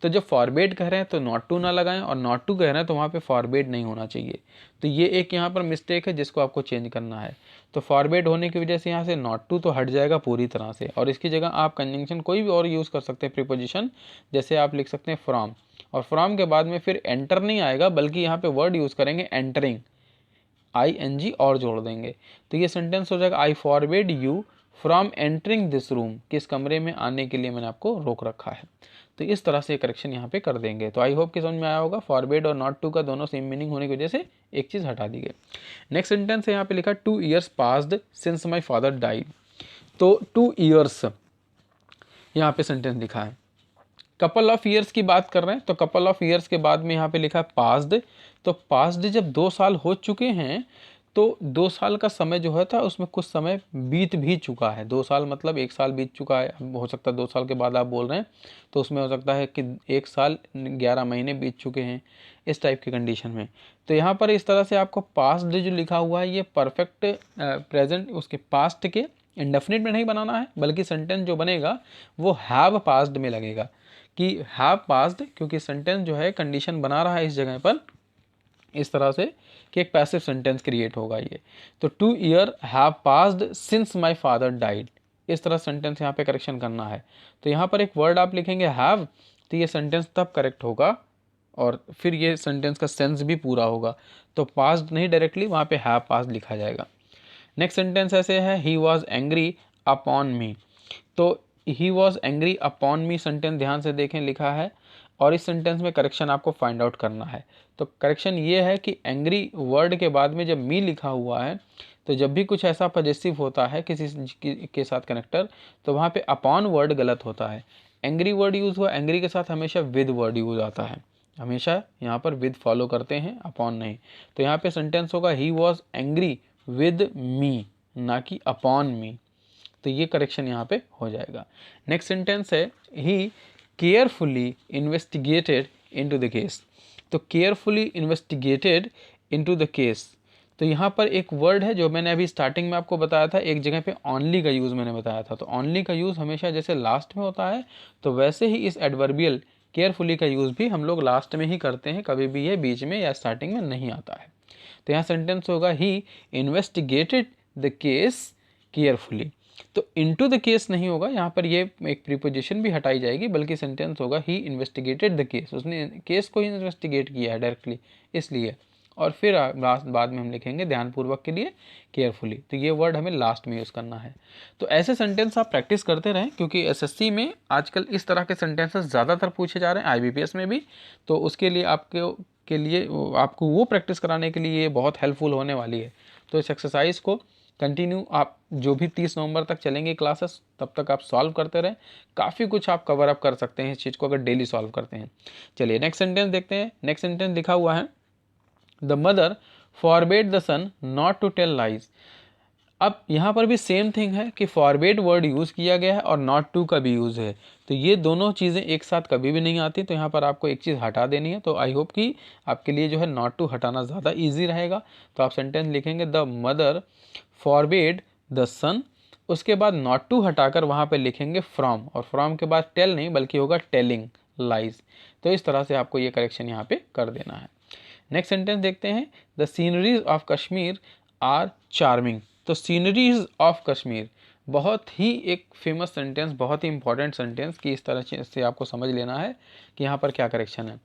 तो जब फॉरबिड कह रहे हैं तो नॉट टू ना लगाएं और नॉट टू कह रहे हैं तो वहाँ पे फॉरबिड नहीं होना चाहिए। तो ये एक यहाँ पर मिस्टेक है जिसको आपको चेंज करना है। तो फॉरबिड होने की वजह से यहाँ से नॉट टू तो हट जाएगा पूरी तरह से और इसकी जगह आप कंजंक्शन कोई भी और यूज़ कर सकते हैं प्रीपोजिशन। जैसे आप लिख सकते हैं फ्रॉम, और फ्रॉम के बाद में फिर एंटर नहीं आएगा बल्कि यहाँ पे वर्ड यूज़ करेंगे एंटरिंग, ING और जोड़ देंगे। तो ये सेंटेंस हो जाएगा I forbid you from entering this room, किस कमरे में आने के लिए मैंने आपको रोक रखा है। तो इस तरह से करेक्शन यहाँ पे कर देंगे। तो आई होप कि समझ में आया होगा। फॉरबिड और नॉट टू का दोनों सेम मीनिंग होने की वजह से एक चीज़ हटा दी गई। नेक्स्ट सेंटेंस है यहाँ पे लिखा 2 years passed since my father died. तो 2 years यहाँ पे सेंटेंस लिखा है। कपल ऑफ ईयर्स की बात कर रहे हैं तो कपल ऑफ ईयर्स के बाद में यहाँ पे लिखा है पास्ड। तो पास्ड जब 2 साल हो चुके हैं तो 2 साल का समय जो है था उसमें कुछ समय बीत भी चुका है। 2 साल मतलब 1 साल बीत चुका है, हो सकता है 2 साल के बाद आप बोल रहे हैं तो उसमें हो सकता है कि 1 साल 11 महीने बीत चुके हैं, इस टाइप की कंडीशन में। तो यहाँ पर इस तरह से आपको पास्ट जो लिखा हुआ है ये परफेक्ट प्रेजेंट उसके पास्ट के इंडेफिनिट में नहीं बनाना है, बल्कि सेंटेंस जो बनेगा वो हैव पास्ड में लगेगा कि हैव पास्ड, क्योंकि सेंटेंस जो है कंडीशन बना रहा है इस जगह पर इस तरह से कि एक पैसिव सेंटेंस क्रिएट होगा ये। तो 2 year have passed since my father died, इस तरह सेंटेंस यहाँ पे करेक्शन करना है। तो यहाँ पर एक वर्ड आप लिखेंगे हैव, तो ये सेंटेंस तब करेक्ट होगा और फिर ये सेंटेंस का सेंस भी पूरा होगा। तो पास्ड नहीं डायरेक्टली वहाँ पे हैव पास्ड लिखा जाएगा। नेक्स्ट सेंटेंस ऐसे है he was angry upon me. तो he was angry upon me sentence ध्यान से देखें लिखा है और इस सेंटेंस में करेक्शन आपको फाइंड आउट करना है। तो करेक्शन ये है कि एंग्री वर्ड के बाद में जब मी लिखा हुआ है तो जब भी कुछ ऐसा पॉजेसिव होता है किसी के साथ कनेक्टर तो वहाँ पे अपॉन वर्ड गलत होता है। एंग्री वर्ड यूज़ हुआ, एंग्री के साथ हमेशा विद वर्ड यूज आता है, हमेशा यहाँ पर विद फॉलो करते हैं अपॉन नहीं। तो यहाँ पे सेंटेंस होगा ही वॉज एंग्री विद मी, ना कि अपॉन मी। तो ये करेक्शन यहाँ पे हो जाएगा। नेक्स्ट सेंटेंस है he carefully investigated into the case. तो carefully investigated into the case, तो यहाँ पर एक वर्ड है जो मैंने अभी स्टार्टिंग में आपको बताया था, एक जगह पे ओनली का यूज़ मैंने बताया था। तो ओनली का यूज़ हमेशा जैसे लास्ट में होता है तो वैसे ही इस एडवर्बियल केयरफुली का यूज़ भी हम लोग लास्ट में ही करते हैं, कभी भी ये बीच में या स्टार्टिंग में नहीं आता है। तो यहाँ सेंटेंस होगा ही इन्वेस्टिगेटेड द केस केयरफुली। तो इनटू द केस नहीं होगा, यहाँ पर ये एक प्रीपोजिशन भी हटाई जाएगी, बल्कि सेंटेंस होगा ही इन्वेस्टिगेटेड द केस, उसने केस को ही इन्वेस्टिगेट किया है डायरेक्टली इसलिए। और फिर लास्ट बाद में हम लिखेंगे ध्यानपूर्वक के लिए केयरफुली। तो ये वर्ड हमें लास्ट में यूज़ करना है। तो ऐसे सेंटेंस आप प्रैक्टिस करते रहें क्योंकि SSC में आजकल इस तरह के सेंटेंसेस ज़्यादातर पूछे जा रहे हैं, IBPS में भी। तो उसके लिए आपको वो प्रैक्टिस कराने के लिए ये बहुत हेल्पफुल होने वाली है। तो इस एक्सरसाइज को कंटिन्यू आप जो भी 30 नवंबर तक चलेंगे क्लासेस तब तक आप सॉल्व करते रहें, काफ़ी कुछ आप कवर अप कर सकते हैं इस चीज़ को अगर डेली सॉल्व करते हैं। चलिए नेक्स्ट सेंटेंस देखते हैं। नेक्स्ट सेंटेंस लिखा हुआ है the mother forbade the son not to tell lies. अब यहाँ पर भी सेम थिंग है कि फॉरबेड वर्ड यूज़ किया गया है और नॉट टू का भी यूज़ है, तो ये दोनों चीज़ें एक साथ कभी भी नहीं आती। तो यहाँ पर आपको एक चीज़ हटा देनी है। तो आई होप कि आपके लिए जो है नॉट टू हटाना ज़्यादा ईजी रहेगा। तो आप सेंटेंस लिखेंगे द मदर फॉरबेड द सन, उसके बाद नॉट टू हटाकर वहाँ पे लिखेंगे फ्रॉम, और फ्रॉम के बाद टेल नहीं बल्कि होगा टेलिंग लाइज। तो इस तरह से आपको ये करेक्शन यहाँ पे कर देना है। नेक्स्ट सेंटेंस देखते हैं the sceneries of Kashmir are charming. तो सीनरीज ऑफ कश्मीर बहुत ही एक फेमस सेंटेंस, बहुत ही इंपॉर्टेंट सेंटेंस कि इस तरह से आपको समझ लेना है कि यहाँ पर क्या करेक्शन है।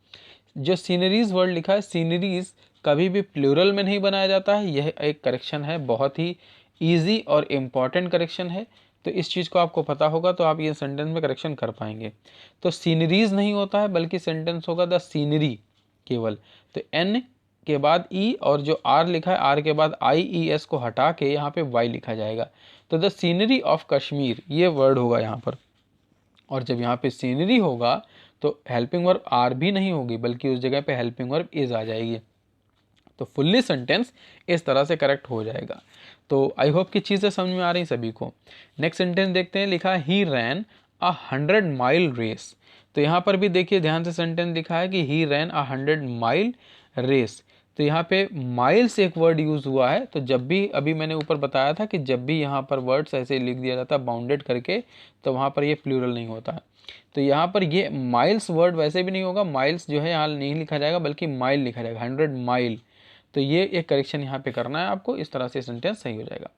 जो सीनरीज वर्ड लिखा है, सीनरीज कभी भी प्लूरल में नहीं बनाया जाता है, यह एक करेक्शन है, बहुत ही ईजी और इम्पॉर्टेंट करेक्शन है। तो इस चीज़ को आपको पता होगा तो आप ये सेंटेंस में करेक्शन कर पाएंगे। तो सीनरीज नहीं होता है बल्कि सेंटेंस होगा द सीनरी केवल। तो N के बाद E और जो R लिखा है R के बाद IES को हटा के यहाँ पे Y लिखा जाएगा। तो द सीनरी ऑफ कश्मीर ये वर्ड होगा यहाँ पर, और जब यहाँ पे सीनरी होगा तो हेल्पिंग वर्ब आर भी नहीं होगी बल्कि उस जगह पे हेल्पिंग वर्ब इज आ जाएगी। तो फुल्ली सेंटेंस इस तरह से करेक्ट हो जाएगा। तो आई होप कि चीज़ें समझ में आ रही सभी को। नेक्स्ट सेंटेंस देखते हैं, लिखा है ही रैन अ 100 माइल रेस। तो यहाँ पर भी देखिए ध्यान से सेंटेंस लिखा है कि ही रैन अ 100 माइल रेस। तो यहाँ पे माइल्स एक वर्ड यूज़ हुआ है। तो जब भी, अभी मैंने ऊपर बताया था कि जब भी यहाँ पर वर्ड्स ऐसे लिख दिया जाता है बाउंडेड करके, तो वहाँ पर ये प्लूरल नहीं होता है। तो यहाँ पर ये माइल्स वर्ड वैसे भी नहीं होगा, माइल्स जो है यहाँ नहीं लिखा जाएगा बल्कि माइल लिखा जाएगा, 100 माइल। तो ये एक करेक्शन यहाँ पे करना है आपको, इस तरह से सेंटेंस सही हो जाएगा।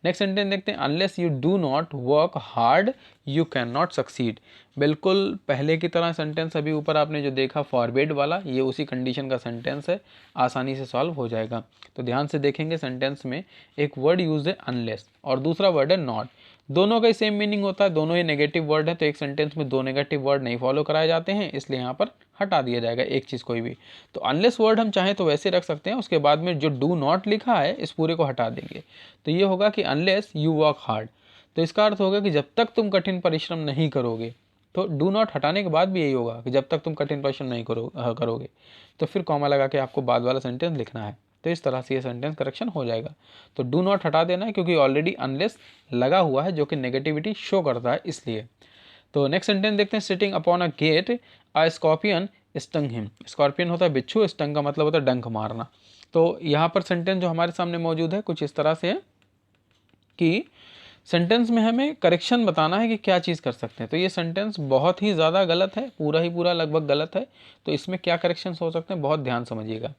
नेक्स्ट सेंटेंस देखते हैं, unless you do not work hard you can not succeed. बिल्कुल पहले की तरह सेंटेंस अभी ऊपर आपने जो देखा फॉरवर्ड वाला, ये उसी कंडीशन का सेंटेंस है, आसानी से सॉल्व हो जाएगा। तो ध्यान से देखेंगे, सेंटेंस में एक वर्ड यूज है अनलेस और दूसरा वर्ड है नॉट। दोनों का ही सेम मीनिंग होता है, दोनों ही नेगेटिव वर्ड है, तो एक सेंटेंस में दो नेगेटिव वर्ड नहीं फॉलो कराए जाते हैं, इसलिए यहाँ पर हटा दिया जाएगा एक चीज़ कोई भी। तो अनलेस वर्ड हम चाहें तो वैसे रख सकते हैं, उसके बाद में जो डू नॉट लिखा है इस पूरे को हटा देंगे। तो ये होगा कि अनलेस यू वर्क हार्ड। तो इसका अर्थ होगा कि जब तक तुम कठिन परिश्रम नहीं करोगे, तो डू नॉट हटाने के बाद भी यही होगा कि जब तक तुम कठिन परिश्रम नहीं करोगे। तो फिर कॉमा लगा के आपको बाद वाला सेंटेंस लिखना है। तो इस तरह से ये सेंटेंस करेक्शन हो जाएगा। तो डू नॉट हटा देना है क्योंकि ऑलरेडी अनलेस लगा हुआ है जो कि नेगेटिविटी शो करता है, इसलिए। तो नेक्स्ट सेंटेंस देखते हैं, sitting upon a get a scorpion stung him. Scorpion होता है बिच्छू, स्टंग का मतलब होता है डंक मारना। तो यहाँ पर सेंटेंस जो हमारे सामने मौजूद है कुछ इस तरह से है कि सेंटेंस में हमें करेक्शन बताना है कि क्या चीज़ कर सकते हैं। तो ये सेंटेंस बहुत ही ज़्यादा गलत है, पूरा ही पूरा लगभग गलत है। तो इसमें क्या करेक्शंस हो सकते हैं, बहुत ध्यान समझिएगा।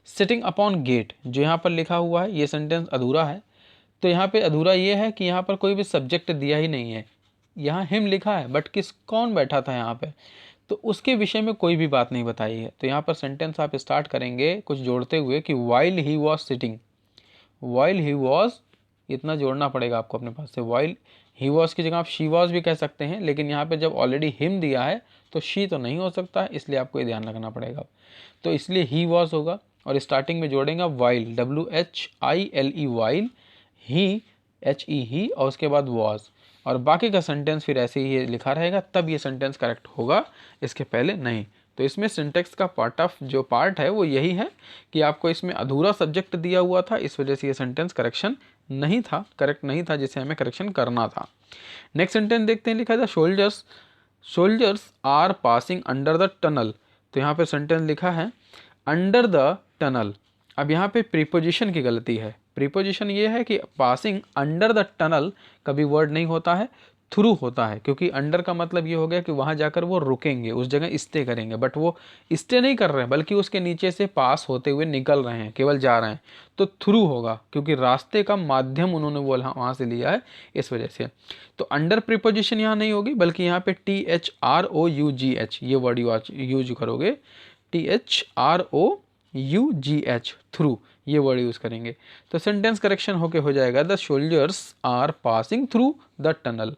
सिटिंग अपॉन गेट जो यहाँ पर लिखा हुआ है, ये सेंटेंस अधूरा है। तो यहाँ पे अधूरा ये है कि यहाँ पर कोई भी सब्जेक्ट दिया ही नहीं है। यहाँ हिम लिखा है बट कौन बैठा था यहाँ पे, तो उसके विषय में कोई भी बात नहीं बताई है। तो यहाँ पर सेंटेंस आप स्टार्ट करेंगे कुछ जोड़ते हुए कि while he was sitting. While he was, इतना जोड़ना पड़ेगा आपको अपने पास से। वाइल ही वॉज की जगह आप शी वॉज भी कह सकते हैं, लेकिन यहाँ पे जब ऑलरेडी हिम दिया है तो शी तो नहीं हो सकता है, इसलिए आपको ये ध्यान रखना पड़ेगा। तो इसलिए ही वॉज होगा और स्टार्टिंग में जोड़ेंगे while, WHILE while, he HE ही, और उसके बाद वॉज, और बाकी का सेंटेंस फिर ऐसे ही लिखा रहेगा, तब ये सेंटेंस करेक्ट होगा, इसके पहले नहीं। तो इसमें सिंटेक्स का पार्ट है वो यही है कि आपको इसमें अधूरा सब्जेक्ट दिया हुआ था, इस वजह से ये सेंटेंस करेक्ट नहीं था जिसे हमें करेक्शन करना था। नेक्स्ट सेंटेंस देखते हैं, लिखा था soldiers are passing under the tunnel. तो यहाँ पे सेंटेंस लिखा है अंडर द टनल। अब यहाँ पे प्रीपोजिशन की गलती है। प्रीपोजिशन ये है कि पासिंग अंडर द टनल कभी वर्ड नहीं होता है, थ्रू होता है, क्योंकि अंडर का मतलब ये हो गया कि वहाँ जाकर वो रुकेंगे, उस जगह स्टे करेंगे, बट वो स्टे नहीं कर रहे हैं बल्कि उसके नीचे से पास होते हुए निकल रहे हैं, केवल जा रहे हैं। तो थ्रू होगा क्योंकि रास्ते का माध्यम उन्होंने बोला वहाँ से लिया है, इस वजह से। तो अंडर प्रीपोजिशन यहाँ नहीं होगी बल्कि यहाँ पे THROUGH ये वर्ड यूज करोगे, THROUGH, थ्रू, ये वर्ड यूज़ करेंगे। तो सेंटेंस करेक्शन होके हो जाएगा the soldiers are passing through the tunnel.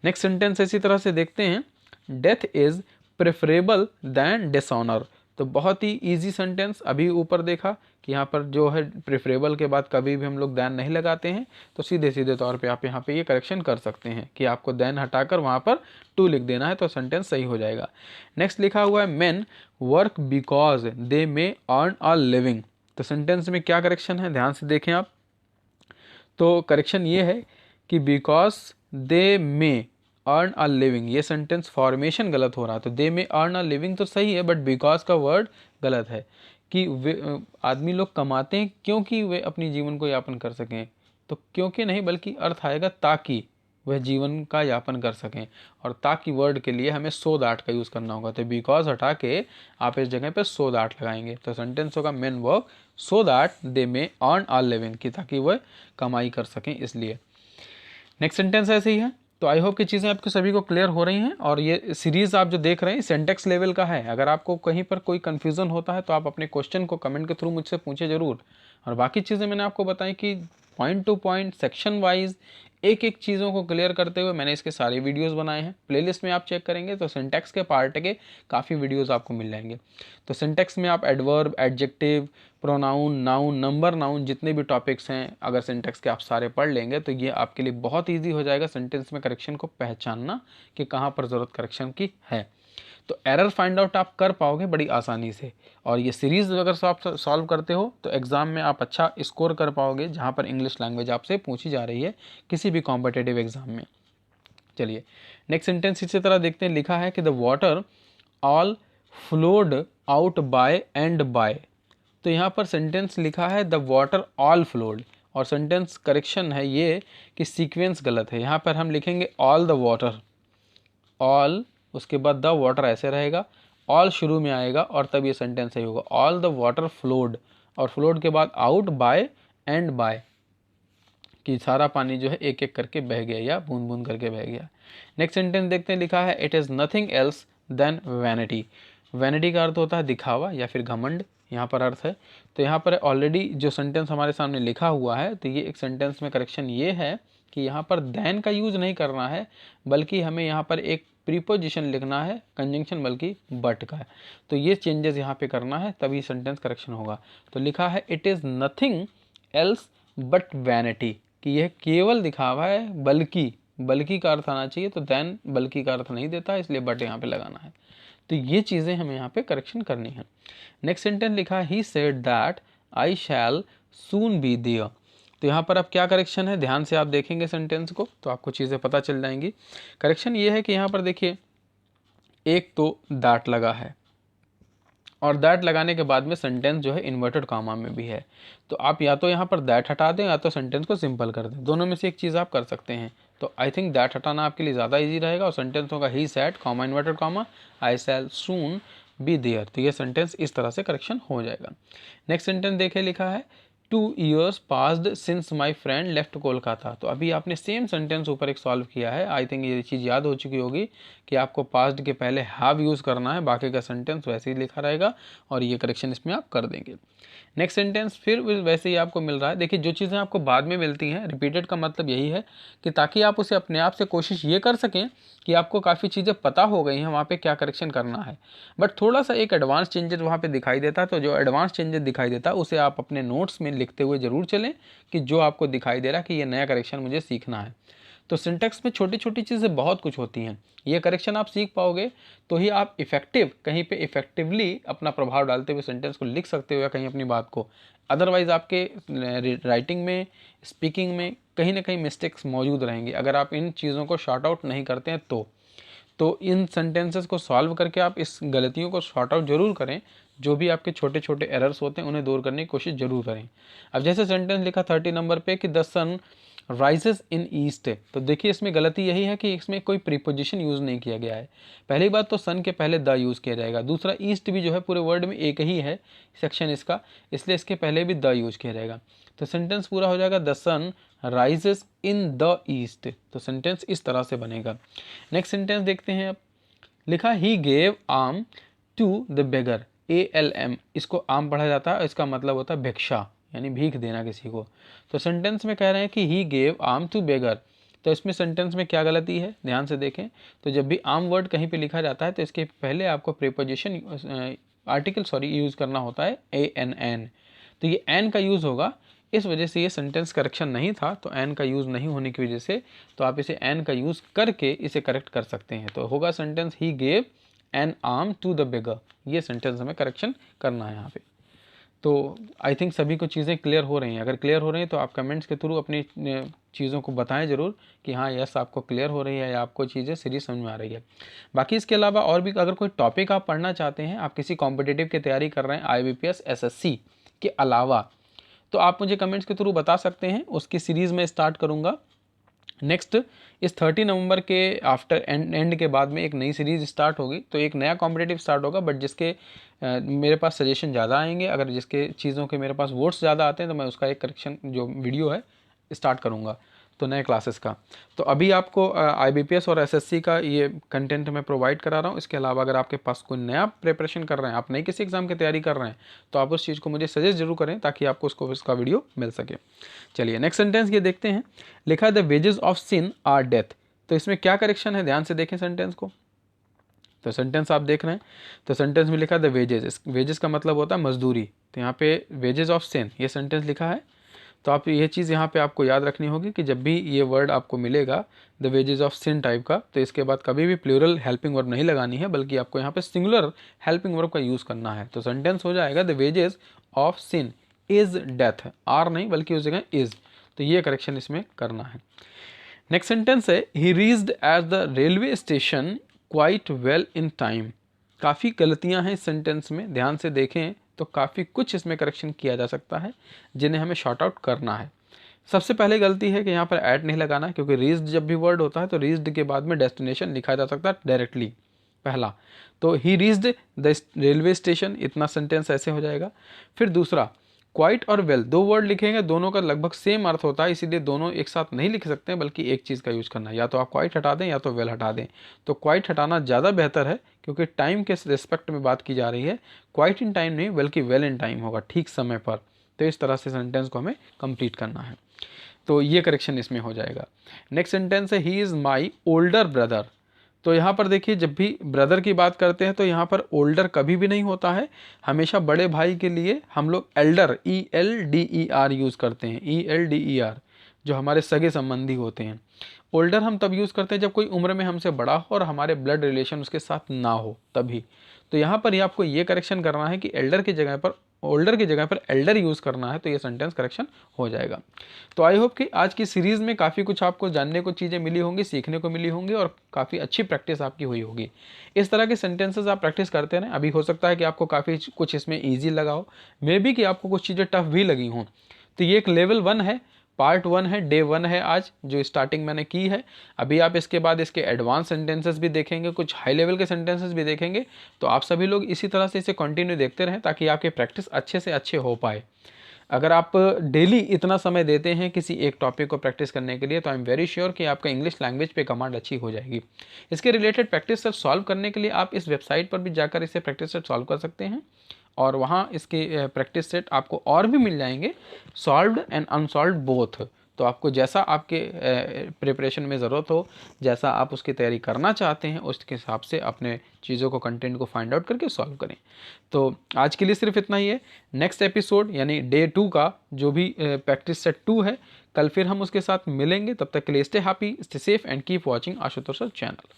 Next sentence इसी तरह से देखते हैं, death is preferable than dishonour. तो बहुत ही इजी सेंटेंस, अभी ऊपर देखा कि यहाँ पर जो है प्रेफरेबल के बाद कभी भी हम लोग दैन नहीं लगाते हैं, तो सीधे सीधे तौर पे आप यहाँ पे ये करेक्शन कर सकते हैं कि आपको दैन हटाकर वहाँ पर टू लिख देना है, तो सेंटेंस सही हो जाएगा। नेक्स्ट लिखा हुआ है main work because they may earn a living. तो सेंटेंस में क्या करेक्शन है, ध्यान से देखें आप। तो करेक्शन ये है कि because they may earn a living, ये सेंटेंस फॉर्मेशन गलत हो रहा है। तो दे मे अर्न अ लिविंग तो सही है, बट बिकॉज का वर्ड गलत है कि वे आदमी लोग कमाते हैं क्योंकि वे अपनी जीवन को यापन कर सकें। तो क्योंकि नहीं बल्कि अर्थ आएगा ताकि वह जीवन का यापन कर सकें, और ताकि वर्ड के लिए हमें सो दैट का यूज़ करना होगा। तो बिकॉज हटा के आप इस जगह पे सो दैट लगाएंगे, तो सेंटेंस होगा main work so that they may earn a living, कि ताकि वह कमाई कर सकें, इसलिए। नेक्स्ट सेंटेंस ऐसे ही है। तो आई होप कि चीज़ें आपको सभी को क्लियर हो रही हैं, और ये सीरीज़ आप जो देख रहे हैं सिंटेक्स लेवल का है। अगर आपको कहीं पर कोई कन्फ्यूज़न होता है तो आप अपने क्वेश्चन को कमेंट के थ्रू मुझसे पूछे ज़रूर, और बाकी चीज़ें मैंने आपको बताई कि point two point section wise एक एक चीज़ों को क्लियर करते हुए मैंने इसके सारे वीडियोस बनाए हैं। प्लेलिस्ट में आप चेक करेंगे तो सिंटेक्स के पार्ट के काफ़ी वीडियोस आपको मिल जाएंगे। तो सिंटेक्स में आप adverb, adjective, pronoun, noun, number noun, जितने भी टॉपिक्स हैं अगर सिंटेक्स के आप सारे पढ़ लेंगे तो ये आपके लिए बहुत ईजी हो जाएगा सेंटेंस में करेक्शन को पहचानना कि कहाँ पर ज़रूरत करेक्शन की है। तो एरर फाइंड आउट आप कर पाओगे बड़ी आसानी से, और ये सीरीज़ अगर आप सॉल्व करते हो तो एग्ज़ाम में आप अच्छा स्कोर कर पाओगे, जहाँ पर इंग्लिश लैंग्वेज आपसे पूछी जा रही है किसी भी कॉम्पिटेटिव एग्ज़ाम में। चलिए नेक्स्ट सेंटेंस इसी तरह देखते हैं, लिखा है कि the water all flowed out by and by. तो यहाँ पर सेंटेंस लिखा है द वाटर ऑल फ्लोड, और सेंटेंस करेक्शन है ये कि सीक्वेंस गलत है। यहाँ पर हम लिखेंगे ऑल द वाटर, ऑल उसके बाद द वाटर ऐसे रहेगा, ऑल शुरू में आएगा और तब ये सेंटेंस सही होगा। ऑल द वाटर फ्लोड, और फ्लोड के बाद आउट बाय एंड बाय, कि सारा पानी जो है एक एक करके बह गया या बूंद बूंद करके बह गया। नेक्स्ट सेंटेंस देखते हैं, लिखा है it is nothing else than vanity. Vanity का अर्थ होता है दिखावा या फिर घमंड, यहाँ पर अर्थ है। तो यहाँ पर ऑलरेडी जो सेंटेंस हमारे सामने लिखा हुआ है, तो ये एक सेंटेंस में करेक्शन ये है कि यहाँ पर देन का यूज़ नहीं करना है, बल्कि हमें यहाँ पर एक प्रीपोजिशन लिखना है, कंजंक्शन बल्कि बट का है। तो ये चेंजेस यहाँ पे करना है, तभी सेंटेंस करेक्शन होगा। तो लिखा है it is nothing else but vanity, कि यह केवल दिखावा है, बल्कि का अर्थ आना चाहिए, तो देन बल्कि का अर्थ नहीं देता, इसलिए बट यहाँ पे लगाना है। तो ये चीज़ें हमें यहाँ पे करेक्शन करनी है। नेक्स्ट सेंटेंस लिखा है he said that I shall soon be there. तो यहाँ पर अब क्या करेक्शन है, ध्यान से आप देखेंगे सेंटेंस को तो आपको चीज़ें पता चल जाएंगी। करेक्शन ये है कि यहाँ पर देखिए, एक तो दैट लगा है, और दैट लगाने के बाद में सेंटेंस जो है इन्वर्टेड कॉमा में भी है। तो आप या तो यहाँ पर दैट हटा दें या तो सेंटेंस को सिंपल कर दें, दोनों में से एक चीज़ आप कर सकते हैं। तो आई थिंक दैट हटाना आपके लिए ज़्यादा इजी रहेगा, और सेंटेंस होगा he said comma inverted comma I shall soon be there. तो ये सेंटेंस इस तरह से करेक्शन हो जाएगा। नेक्स्ट सेंटेंस देखे, लिखा है 2 years passed since my friend left Kolkata. तो अभी आपने सेम सेंटेंस ऊपर एक सॉल्व किया है, आई थिंक ये चीज़ याद हो चुकी होगी कि आपको पास्ट के पहले हैव यूज़ करना है, बाकी का सेंटेंस वैसे ही लिखा रहेगा, और ये करेक्शन इसमें आप कर देंगे। नेक्स्ट सेंटेंस फिर वैसे ही आपको मिल रहा है। देखिए, जो चीज़ें आपको बाद में मिलती हैं, रिपीटेड का मतलब यही है कि ताकि आप उसे अपने आप से कोशिश ये कर सकें कि आपको काफ़ी चीज़ें पता हो गई हैं वहाँ पे क्या करेक्शन करना है, बट थोड़ा सा एक एडवांस चेंजेस वहाँ पे दिखाई देता है। तो जो एडवांस चेंजेस दिखाई देता है उसे आप अपने नोट्स में लिखते हुए ज़रूर चलें, कि जो आपको दिखाई दे रहा है कि ये नया करेक्शन मुझे सीखना है। तो सिंटेक्स में छोटी छोटी चीज़ें बहुत कुछ होती हैं, ये करेक्शन आप सीख पाओगे तो ही आप इफेक्टिव कहीं पे इफेक्टिवली अपना प्रभाव डालते हुए सेंटेंस को लिख सकते हो या कहीं अपनी बात को। अदरवाइज़ आपके राइटिंग में, स्पीकिंग में कहीं ना कहीं मिस्टेक्स मौजूद रहेंगी अगर आप इन चीज़ों को शॉर्ट आउट नहीं करते हैं। तो इन सेंटेंसेस को सॉल्व करके आप इस गलतियों को शॉर्ट आउट जरूर करें, जो भी आपके छोटे छोटे एरर्स होते हैं उन्हें दूर करने की कोशिश जरूर करें। अब जैसे सेंटेंस लिखा 30 नंबर पे कि the sun rises in east, तो देखिए इसमें गलती यही है कि इसमें कोई प्रीपोजिशन यूज़ नहीं किया गया है। पहली बात तो सन के पहले द यूज़ किया जाएगा, दूसरा ईस्ट भी जो है पूरे वर्ड में एक ही है सेक्शन इसका, इसलिए इसके पहले भी द यूज़ किया जाएगा। तो सेंटेंस पूरा हो जाएगा the sun rises in the east. तो सेंटेंस इस तरह से बनेगा। नेक्स्ट सेंटेंस देखते हैं अब, लिखा he gave alm to the beggar. ALM, इसको आम पढ़ा जाता है, इसका मतलब होता है भिक्षा, यानी भीख देना किसी को। तो सेंटेंस में कह रहे हैं कि ही गेव आर्म टू बेगर। तो इसमें सेंटेंस में क्या गलती है, ध्यान से देखें। तो जब भी आर्म वर्ड कहीं पे लिखा जाता है तो इसके पहले आपको प्रीपोजिशन आर्टिकल यूज़ करना होता है ANN। तो ये एन का यूज़ होगा, इस वजह से ये सेंटेंस करेक्शन नहीं था। तो एन का यूज़ नहीं होने की वजह से तो आप इसे एन का यूज़ करके इसे करेक्ट कर सकते हैं। तो होगा sentence he gave an alm to the beggar. ये सेंटेंस हमें करेक्शन करना है यहाँ पे। तो आई थिंक सभी को चीज़ें क्लियर हो रही हैं। अगर क्लियर हो रही हैं तो आप कमेंट्स के थ्रू अपनी चीज़ों को बताएं ज़रूर कि हाँ यस आपको क्लियर हो रही है या आपको चीज़ें सीरियस समझ में आ रही है। बाकी इसके अलावा और भी अगर कोई टॉपिक आप पढ़ना चाहते हैं, आप किसी कॉम्पिटिटिव की तैयारी कर रहे हैं IBPS SSC के अलावा, तो आप मुझे कमेंट्स के थ्रू बता सकते हैं। उसकी सीरीज़ में स्टार्ट करूँगा नेक्स्ट इस 30 नवंबर के आफ्टर एंड के बाद में एक नई सीरीज़ स्टार्ट होगी। तो एक नया कॉम्पिटिटिव स्टार्ट होगा, बट जिसके मेरे पास सजेशन ज़्यादा आएंगे, अगर जिसके चीज़ों के मेरे पास वोट्स ज़्यादा आते हैं तो मैं उसका एक करेक्शन जो वीडियो है स्टार्ट करूँगा, तो नए क्लासेस का। तो अभी आपको IBPS और SSC का ये कंटेंट मैं प्रोवाइड करा रहा हूँ। इसके अलावा अगर आपके पास कोई नया प्रिपरेशन कर रहे हैं, आप नई किसी एग्जाम की तैयारी कर रहे हैं, तो आप उस चीज़ को मुझे सजेस्ट जरूर करें ताकि आपको उसका वीडियो मिल सके। चलिए नेक्स्ट सेंटेंस ये देखते हैं, लिखा है the wages of sin are death. तो इसमें क्या करेक्शन है, ध्यान से देखें सेंटेंस को। तो सेंटेंस आप देख रहे हैं, तो सेंटेंस में लिखा है द वेजेस, वेजेस का मतलब होता है मजदूरी। तो यहाँ पे वेजेस ऑफ सिन ये सेंटेंस लिखा है। तो आप ये चीज़ यहाँ पे आपको याद रखनी होगी कि जब भी ये वर्ड आपको मिलेगा the wages of sin type का, तो इसके बाद कभी भी प्लूरल हेल्पिंग वर्ब नहीं लगानी है, बल्कि आपको यहाँ पे सिंगुलर हेल्पिंग वर्ब का यूज़ करना है। तो सेंटेंस हो जाएगा the wages of sin is death, are नहीं बल्कि उस जगह इज़। तो ये करेक्शन इसमें करना है। नेक्स्ट सेंटेंस है ही reached at the railway station quite well in time. काफ़ी गलतियां हैं इस सेंटेंस में, ध्यान से देखें तो काफ़ी कुछ इसमें करेक्शन किया जा सकता है जिन्हें हमें शॉर्ट आउट करना है। सबसे पहले गलती है कि यहाँ पर ऐड नहीं लगाना, क्योंकि रीच्ड जब भी वर्ड होता है तो रीच्ड के बाद में डेस्टिनेशन लिखा जा सकता है डायरेक्टली पहला। तो ही रीच्ड द रेलवे स्टेशन, इतना सेंटेंस ऐसे हो जाएगा। फिर दूसरा क्वाइट और वेल, दो वर्ड लिखेंगे, दोनों का लगभग सेम अर्थ होता है, इसीलिए दोनों एक साथ नहीं लिख सकते हैं, बल्कि एक चीज़ का यूज करना है, या तो आप क्वाइट हटा दें या तो वेल हटा दें। तो क्वाइट हटाना ज़्यादा बेहतर है, क्योंकि टाइम के रिस्पेक्ट में बात की जा रही है। क्वाइट इन टाइम नहीं बल्कि वेल इन टाइम होगा, ठीक समय पर। तो इस तरह से सेंटेंस को हमें कंप्लीट करना है। तो ये करेक्शन इसमें हो जाएगा। नेक्स्ट सेंटेंस है he is my older brother. तो यहाँ पर देखिए, जब भी ब्रदर की बात करते हैं तो यहाँ पर ओल्डर कभी भी नहीं होता है। हमेशा बड़े भाई के लिए हम लोग एल्डर, ELDER यूज़ करते हैं, ELDER, जो हमारे सगे संबंधी होते हैं। ओल्डर हम तब यूज़ करते हैं जब कोई उम्र में हमसे बड़ा हो और हमारे ब्लड रिलेशन उसके साथ ना हो, तभी। तो यहाँ पर ही आपको ये करेक्शन करना है कि एल्डर की जगह पर, ओल्डर की जगह पर एल्डर यूज़ करना है, तो ये सेंटेंस करेक्शन हो जाएगा। तो आई होप कि आज की सीरीज़ में काफ़ी कुछ आपको जानने को चीज़ें मिली होंगी, सीखने को मिली होंगी, और काफ़ी अच्छी प्रैक्टिस आपकी हुई होगी। इस तरह के सेंटेंसेस आप प्रैक्टिस करते रहें। अभी हो सकता है कि आपको काफ़ी कुछ इसमें ईजी लगा हो, मे बी कि आपको कुछ चीज़ें टफ भी लगी हों। तो ये एक लेवल 1 है, पार्ट 1 है, डे 1 है आज, जो स्टार्टिंग मैंने की है। अभी आप इसके बाद इसके एडवांस सेंटेंसेस भी देखेंगे, कुछ हाई लेवल के सेंटेंसेस भी देखेंगे। तो आप सभी लोग इसी तरह से इसे कंटिन्यू देखते रहें, ताकि आपकी प्रैक्टिस अच्छे से अच्छे हो पाए। अगर आप डेली इतना समय देते हैं किसी एक टॉपिक को प्रैक्टिस करने के लिए, तो आई एम वेरी श्योर कि आपका इंग्लिश लैंग्वेज पे कमांड अच्छी हो जाएगी। इसके रिलेटेड प्रैक्टिस सेट सॉल्व करने के लिए आप इस वेबसाइट पर भी जाकर इसे प्रैक्टिस सेट सॉल्व कर सकते हैं, और वहाँ इसके प्रैक्टिस सेट आपको और भी मिल जाएंगे, सॉल्व्ड एंड अनसॉल्व्ड बोथ। तो आपको जैसा आपके प्रिपरेशन में ज़रूरत हो, जैसा आप उसकी तैयारी करना चाहते हैं, उसके हिसाब से अपने चीज़ों को, कंटेंट को फाइंड आउट करके सॉल्व करें। तो आज के लिए सिर्फ इतना ही है। नेक्स्ट एपिसोड यानी डे 2 का जो भी प्रैक्टिस सेट 2 है, कल फिर हम उसके साथ मिलेंगे। तब तक के लिए stay happy, stay safe and keep watching Ashutosh channel.